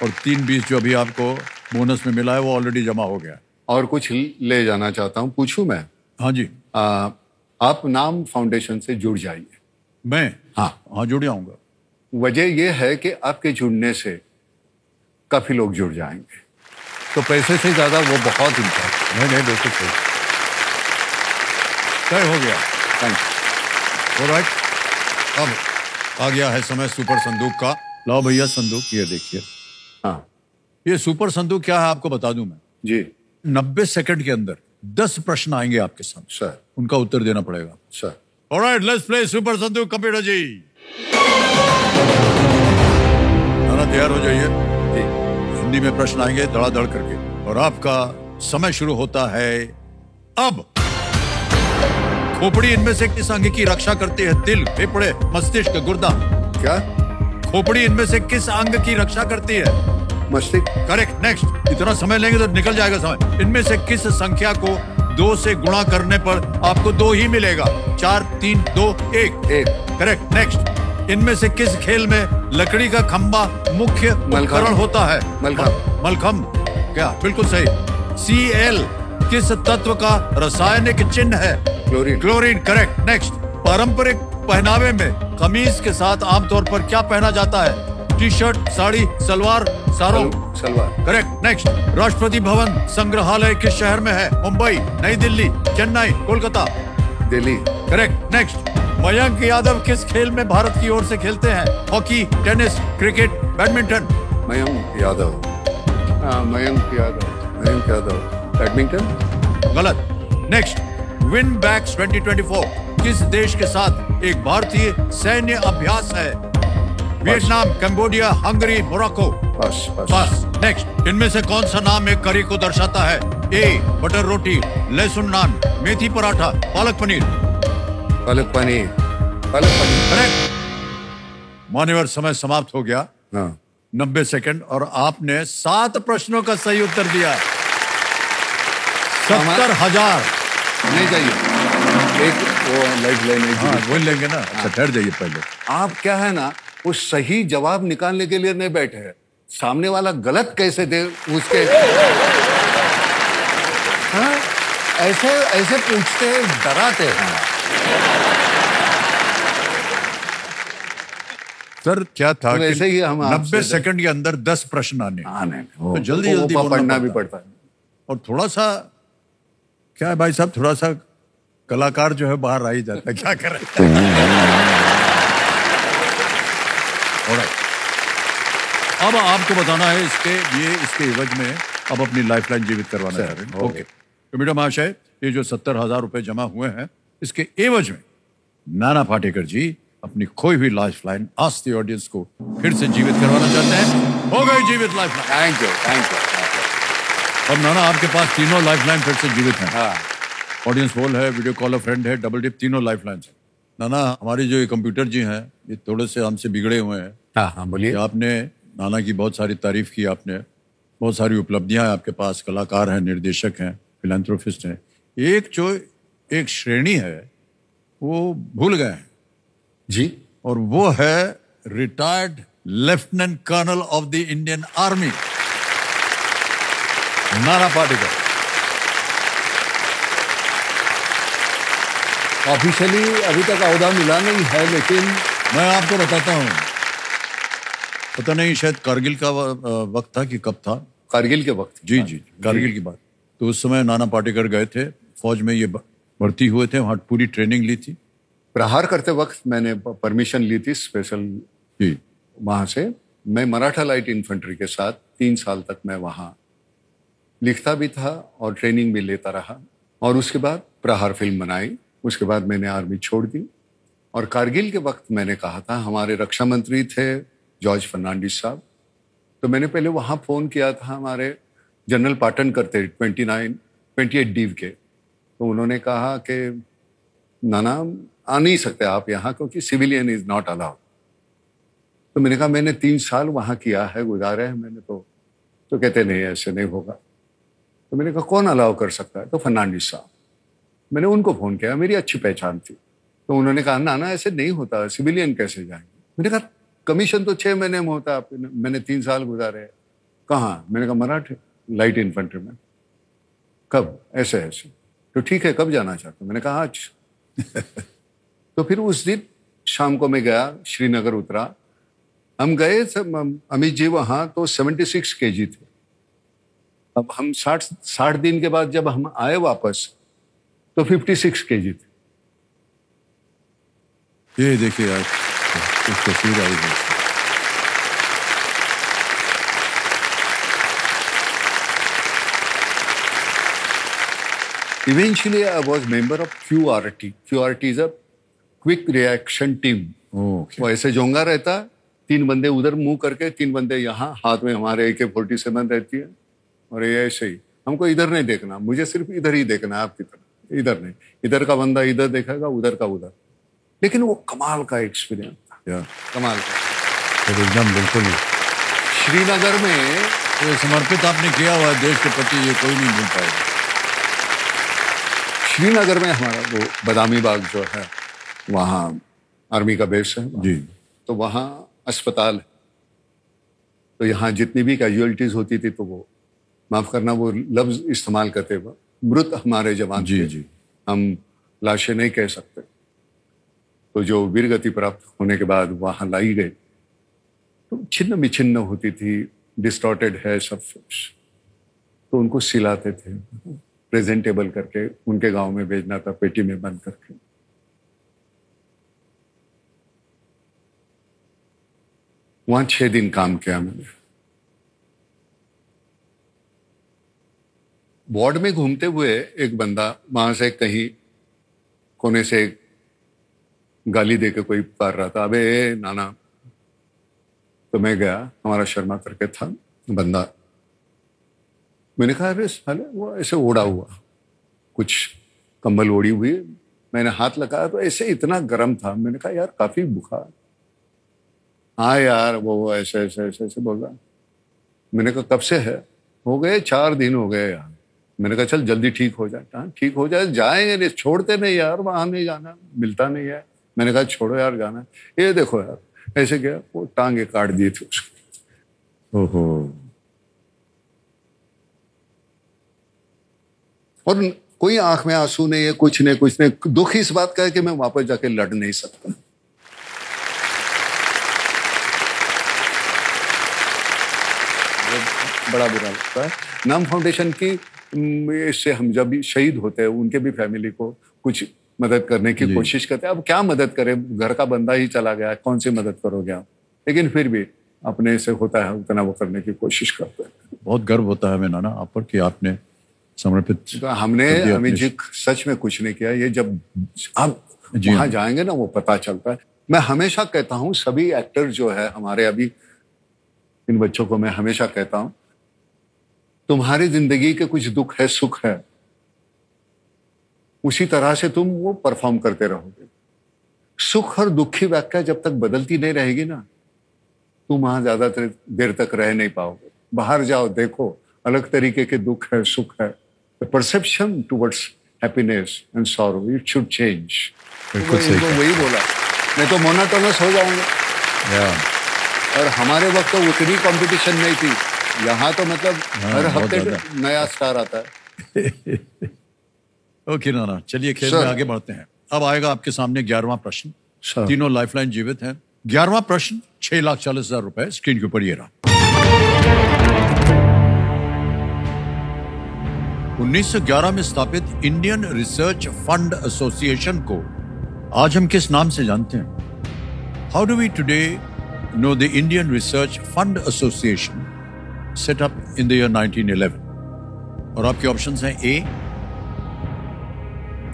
और 3,20 जो अभी आपको बोनस में मिला है वो ऑलरेडी जमा हो गया। और कुछ ले जाना चाहता हूँ, पूछूं मैं? हाँ जी। आप नाम फाउंडेशन से जुड़ जाइए। मैं? हाँ जुड़ जाऊंगा। वजह यह है कि आपके जुड़ने से काफी लोग जुड़ जाएंगे, तो पैसे से ज्यादा वो बहुत इम्पोर्टेंट। नहीं बिल्कुल सही, तय हो गया। Thank you. ऑलराइट, अब आ गया है समय सुपर संदूक का। लाओ भैया संदूक, ये देखिए। हाँ, ये सुपर संदूक क्या है आपको बता दूं मैं जी। 90 सेकंड के अंदर 10 प्रश्न आएंगे आपके सामने, सर। उनका उत्तर देना पड़ेगा sir. Alright, let's play super संदूक। कंप्यूटर जी नाना तैयार हो जाइए। हिंदी में प्रश्न आएंगे धड़ाधड़ करके, और आपका समय शुरू होता है अब। खोपड़ी इनमें से किस अंग की रक्षा करती है? दिल, फेफड़े, मस्तिष्क, गुर्दा। क्या? खोपड़ी इनमें से किस अंग की रक्षा करती है? मस्तिष्क। करेक्ट। नेक्स्ट। इतना समय लेंगे तो निकल जाएगा समय। इनमें से किस संख्या को 2 से गुणा करने पर आपको 2 ही मिलेगा? 4, 3, 2, 1। करेक्ट। नेक्स्ट। इनमें से किस खेल में लकड़ी का खंबा मुख्य उपकरण होता है? मलखम। क्या? बिल्कुल सही। Cl किस तत्व का रासायनिक चिन्ह है? क्लोरीन। करेक्ट। नेक्स्ट। पारंपरिक पहनावे में कमीज के साथ आमतौर पर क्या पहना जाता है? टी शर्ट, साड़ी, सलवार, सारों। सलवार। करेक्ट। नेक्स्ट। राष्ट्रपति भवन संग्रहालय किस शहर में है? मुंबई, नई दिल्ली, चेन्नई, कोलकाता। दिल्ली। करेक्ट। नेक्स्ट। मयंक यादव किस खेल में भारत की ओर से खेलते हैं? Hockey, tennis, cricket, badminton. Mayank Yadav. Badminton. गलत। नेक्स्ट। विन बैक्स 2024 किस देश के साथ एक भारतीय सैन्य अभ्यास है? Vietnam, Cambodia, Hungary, Morocco. बस। नेक्स्ट। इनमें से कौन सा नाम एक करी को दर्शाता है? ए बटर रोटी, लहसुन नान, मेथी पराठा, पालक पनीर। करेक्ट। मान्यवर, समय समाप्त हो गया। 90 सेकंड, और आपने 7 प्रश्नों का सही उत्तर दिया। 70,000 नहीं चाहिए। एक वो वही लेंगे ना। अच्छा, ठहर जाइए पहले। आप क्या है ना, वो सही जवाब निकालने के लिए नहीं बैठे हैं, सामने वाला गलत कैसे दे उसके। हाँ, ऐसे पूछते हैं, डराते हैं। सर क्या था कि वैसे ही हम 90 सेकंड के अंदर 10 प्रश्न आने, तो जल्दी पढ़ना भी पड़ता है। और थोड़ा सा क्या है भाई साहब, थोड़ा सा कलाकार जो है बाहर आ ही जाता है, क्या करें। Alright. अब आपको बताना है इसके एवज में अब अपनी लाइफलाइन जीवित करवाना चाह रहे हैं। ओके, तो बेटा महाशय, ये जो 70,000 रुपए जमा हुए हैं, इसके एवज में नाना पाटेकर जी अपनी खोई हुई लाइफलाइन आस्ती ऑडियंस को फिर से जीवित करवाना चाहते हैं। हो गई जीवित लाइफलाइन। Thank you. अब नाना आपके पास तीनों लाइफलाइन फिर से जीवित हैं। ऑडियंस वॉल है, वीडियो कॉलर फ्रेंड है, डबल डिप, तीनों लाइफलाइन है। नाना, हमारे जो ये कंप्यूटर जी हैं, ये थोड़े से हमसे बिगड़े हुए हैं। हाँ, बोलिए। आपने नाना की बहुत सारी तारीफ की, आपने बहुत सारी उपलब्धियां हैं आपके पास, कलाकार हैं, निर्देशक हैं, फिलैंथ्रोपिस्ट हैं। एक श्रेणी है वो भूल गए हैं जी, और वो है retired lieutenant colonel of the Indian army Nana Patekar. Officially अभी तक ओहदा मिला नहीं है, लेकिन मैं आपको बताता हूँ, पता नहीं शायद कारगिल का वक्त था कि कब था। कारगिल के वक्त। जी, कारगिल की बात। तो उस समय नाना पाटेकर गए थे, फौज में ये भर्ती हुए थे, वहाँ पूरी ट्रेनिंग ली थी। प्रहार करते वक्त मैंने परमिशन ली थी स्पेशल वहां से। मैं मराठा लाइट इन्फेंट्री के साथ 3 साल तक मैं वहां लिखता भी था और ट्रेनिंग भी लेता रहा, और उसके बाद प्रहार फिल्म बनाई। उसके बाद मैंने आर्मी छोड़ दी, और कारगिल के वक्त मैंने कहा था, हमारे रक्षा मंत्री थे जॉर्ज फर्नांडिस साहब, तो मैंने पहले वहां फोन किया था हमारे जनरल पाटनकर थे 28 डीव के, तो उन्होंने कहा कि नाना आ नहीं सकते आप यहाँ, क्योंकि सिविलियन इज नॉट अलाउड। तो मैंने कहा मैंने 3 साल वहां किया है, गुजारे हैं मैंने, तो कहते नहीं ऐसे नहीं होगा। तो मैंने कहा कौन अलाउ कर सकता है? तो फर्नांडिस साहब। मैंने उनको फोन किया, मेरी अच्छी पहचान थी, तो उन्होंने कहा नाना ऐसे नहीं होता, सिविलियन कैसे जाएंगे? मैंने कहा कमीशन तो 6 महीने में होता, मैंने 3 साल गुजारे। कहाँ? मैंने कहा मराठे लाइट इन्फेंट्री में। कब? ऐसे ऐसे। तो ठीक है, कब जाना चाहते? मैंने कहा आज। तो फिर उस दिन शाम को मैं गया, श्रीनगर उतरा। हम गए अमित जी वहां, तो 76 kg थे। अब हम 60 दिन के बाद जब हम आए वापस, तो 56 kg थे। ये देखिए यार, कुछ तस्वीर आई है। Eventually, I was member of QRT. QRT is a Quick Reaction Team. वो ऐसे जोंगा रहता, 3 बंदे उधर मुंह करके, 3 बंदे यहाँ, हाथ में हमारे AK-47 रहती है, और ये ऐसे ही। हमको इधर नहीं देखना, मुझे सिर्फ इधर ही देखना है, आपकी तरह इधर नहीं। इधर का बंदा इधर देखेगा, उधर का उधर। लेकिन वो कमाल का एक्सपीरियंस था, कमाल का। एकदम बिल्कुल श्रीनगर में ये समर्पित आपने किया हुआ है देश के प्रति, ये कोई नहीं भूल पाएगा। श्रीनगर में हमारा वो बदामी बाग जो है, वहाँ आर्मी का बेस है जी, तो वहाँ अस्पताल है। तो यहाँ जितनी भी कैजुअलिटीज होती थी, तो वो माफ करना, वो लफ्ज इस्तेमाल करते हुए मृत हमारे जवान जी जी, हम लाशें नहीं कह सकते। तो जो वीरगति प्राप्त होने के बाद वहां लाई गई, तो छिन्न विछिन्न होती थी, डिस्टॉर्टेड है सब। तो उनको सिलाते थे, प्रेजेंटेबल करके उनके गांव में भेजना था, पेटी में बंद करके। वहां 6 दिन काम किया मैंने। वार्ड में घूमते हुए एक बंदा वहां से कहीं कोने से गाली देके कोई पुकार रहा था, अबे नाना। तो मैं गया, हमारा शर्मा करके था बंदा। मैंने कहा अरे साले, वो ऐसे ओढ़ा हुआ, कुछ कंबल ओढ़ी हुई। मैंने हाथ लगाया तो ऐसे इतना गर्म था। मैंने कहा यार काफी बुखार। हाँ यार, वो ऐसे ऐसे ऐसे ऐसे बोल रहा। मैंने कहा कब से है? हो गए 4 दिन हो गए यार। मैंने कहा चल जल्दी ठीक हो जाए। हाँ ठीक हो जाए, जाएंगे नहीं, छोड़ते नहीं यार, वहां नहीं जाना, मिलता नहीं है। मैंने कहा छोड़ो यार जाना। ये देखो यार, ऐसे क्या, वो टांगे काट दिए थे उसको। ओहो। और कोई आंख में आंसू नहीं है, कुछ नहीं। दुख इस बात का है कि मैं वापस जाके लड़ नहीं सकता। बड़ा बुरा लगता है। नाम फाउंडेशन की इससे हम जब भी शहीद होते हैं, उनके भी फैमिली को कुछ मदद करने की कोशिश करते हैं। अब क्या मदद करें, घर का बंदा ही चला गया, कौन सी मदद करोगे आप? लेकिन फिर भी अपने से होता है उतना वो करने की कोशिश करते हैं। बहुत गर्व होता है हमें नाना आप पर कि आपने समर्पित। तो हमने अमित जी सच में कुछ नहीं किया। ये जब आप वहां जाएंगे ना वो पता चलता है। मैं हमेशा कहता हूँ सभी एक्टर जो है हमारे, अभी इन बच्चों को मैं हमेशा कहता हूँ, तुम्हारी जिंदगी के कुछ दुख है, सुख है, उसी तरह से तुम वो परफॉर्म करते रहोगे। सुख और दुख की व्याख्या जब तक बदलती नहीं रहेगी ना, तुम वहां ज्यादा देर तक रह नहीं पाओगे। बाहर जाओ, देखो, अलग तरीके के दुख है, सुख है। The perception towards happiness and sorrow, it should change. वही बोला, मैं तो मोनोटोनस हो जाऊंगा। और हमारे वक्त तो उतनी कंपटीशन नहीं थी। यहाँ तो मतलब हर हफ्ते नया स्टार आता है। ओके नाना, चलिए खेल में आगे बढ़ते हैं। अब आएगा आपके सामने 11वां प्रश्न। तीनों लाइफलाइन जीवित हैं। 11वां प्रश्न 6,40,000 रुपए। स्क्रीन के ऊपर ये रहा। 1911 में स्थापित इंडियन रिसर्च फंड एसोसिएशन को आज हम किस नाम से जानते हैं? How do we today know the Indian research fund association set up in the year 1911? और आपके ऑप्शंस हैं ए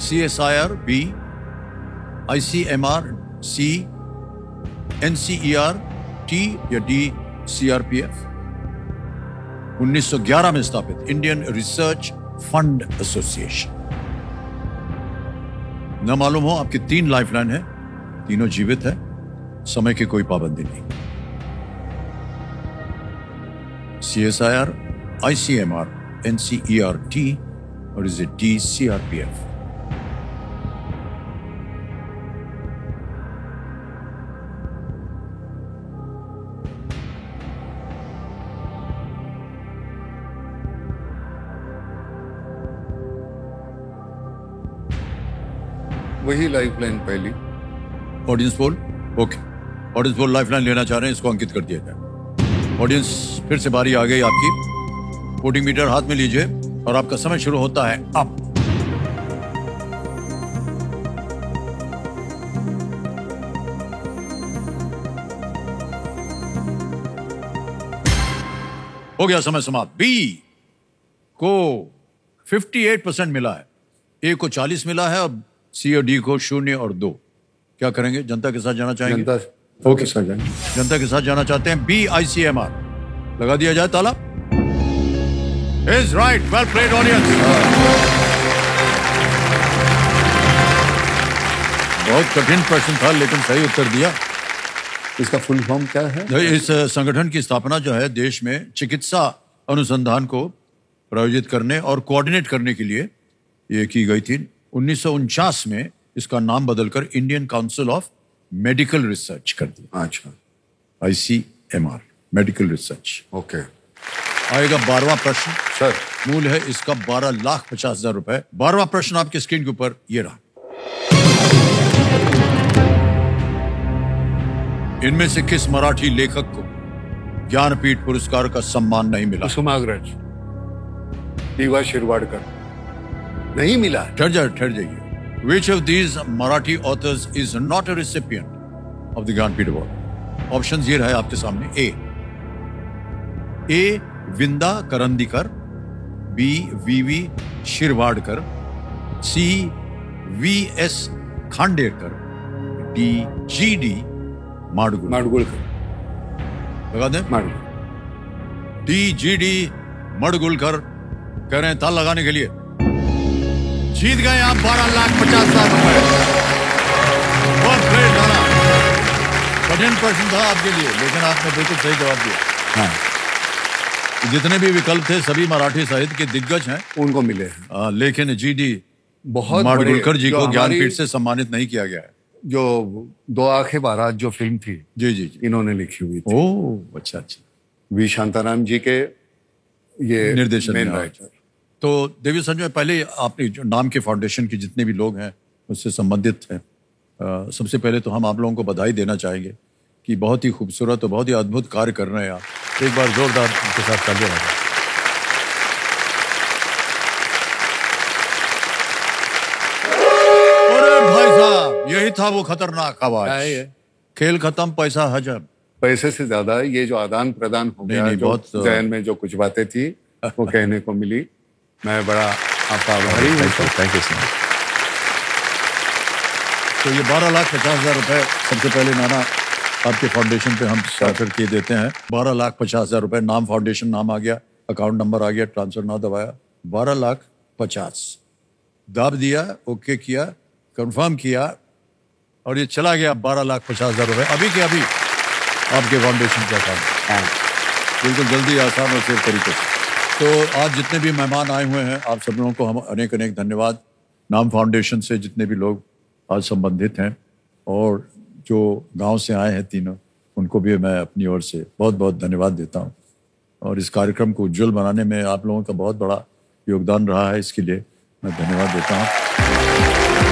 CSIR, B ICMR, C NCER, T या D CRPF। 1911 में स्थापित इंडियन रिसर्च फंड एसोसिएशन। न मालूम हो, आपकी 3 लाइफलाइन है, तीनों जीवित है, समय की कोई पाबंदी नहीं। CSIR, ICMR, NCER, T और इज इट D CRPF? वही लाइफलाइन पहली। Audience poll, okay. Audience poll lifeline लेना चाह रहे हैं, इसको अंकित कर दिया जाए। ऑडियंस, फिर से बारी आ गई आपकी। वोटिंग मीटर हाथ में लीजिए और आपका समय शुरू होता है अब। हो गया समय समाप्त। बी को 58% मिला है, ए को 40 मिला है और सी और डी को 0 और 2। क्या करेंगे? जनता के साथ जाना चाहेंगे? ओके सर, जनता के साथ जाना चाहते हैं। बी ICMR लगा दिया जाए ताला। Is right, well played audience. बहुत कठिन प्रश्न था लेकिन सही उत्तर दिया। इसका फुल फॉर्म क्या है? इस संगठन की स्थापना जो है देश में चिकित्सा अनुसंधान को प्रायोजित करने और कोऑर्डिनेट करने के लिए ये की गई थी। 1949 में इसका नाम बदलकर Indian council of medical research कर दिया। अच्छा, ICMR, मेडिकल रिसर्च। ओके। आएगा 12वां प्रश्न। सर, मूल्य है इसका 12,50,000 रुपए। 12वां प्रश्न आपके स्क्रीन के ऊपर ये रहा। इनमें से किस मराठी लेखक को ज्ञानपीठ पुरस्कार का सम्मान नहीं मिला? कुसुमाग्रज, दीवा शिरवाडकर। नहीं मिला? ठहर जाइए। Which of these Marathi authors is not a recipient of the Jnanpith Award? Options ये रहे आपके सामने। A Vinda Karandikar, B VV Shirwadkar, C VS Khandekar, D GD माडगुलकर। लगा दें? माडगुलकर। D GD माडगुलकर कह रहे हैं ताल लगाने के लिए। जीत गए आप 12,50,000 रुपए। बहुत ग्रेट नाना। कठिन प्रश्न था आपके लिए लेकिन आपने बिल्कुल सही जवाब दिया। हाँ, जितने भी विकल्प थे सभी मराठी साहित्य के दिग्गज हैं, उनको मिले हैं। लेकिन GD बहुत माडगुलकर जी को ज्ञानपीठ से सम्मानित नहीं किया गया है। जो 2 आंखें बारात जो फिल्म थी, जी, इन्होंने लिखी हुई थी। ओह, अच्छा। वी शांताराम जी के ये निर्देशन मेन में। राइटर। तो देवी संजय, पहले आपने जो नाम के फाउंडेशन के जितने भी लोग हैं उससे संबंधित हैं, सबसे पहले तो हम आप लोगों को बधाई देना चाहेंगे कि बहुत ही खूबसूरत और बहुत ही अद्भुत कार्य कर रहे हैं आप। एक बार जोरदार उनके साथ तालियां बजाएं। यही था वो खतरनाक आवाज। खेल खत्म, पैसा हजम। पैसे से ज्यादा ये जो आदान प्रदान हो गया, जो बहुत जहन में जो कुछ बातें थी वो कहने को मिली। मैं बड़ा आपका आभारी हूँ। Thank you sir. तो ये 12,50,000 रुपए सबसे पहले नाना आपके फाउंडेशन पे हम ट्रांसफर किए देते हैं। 12,50,000 रुपए, नाम फाउंडेशन नाम आ गया, अकाउंट नंबर आ गया, ट्रांसफर ना दबाया, 12,50,000 दाब दिया, ओके किया, कंफर्म किया और ये चला गया 12,50,000 रुपए अभी के अभी आपके फाउंडेशन के अकाउंट। बिल्कुल जल्दी, आसान और सेफ तरीके से। तो आज जितने भी मेहमान आए हुए हैं, आप सब लोगों को हम अनेक अनेक धन्यवाद। नाम फाउंडेशन से जितने भी लोग आज संबंधित हैं और जो गांव से आए हैं तीनों, उनको भी मैं अपनी ओर से बहुत बहुत धन्यवाद देता हूं। और इस कार्यक्रम को उज्जवल बनाने में आप लोगों का बहुत बड़ा योगदान रहा है, इसके लिए मैं धन्यवाद देता हूं।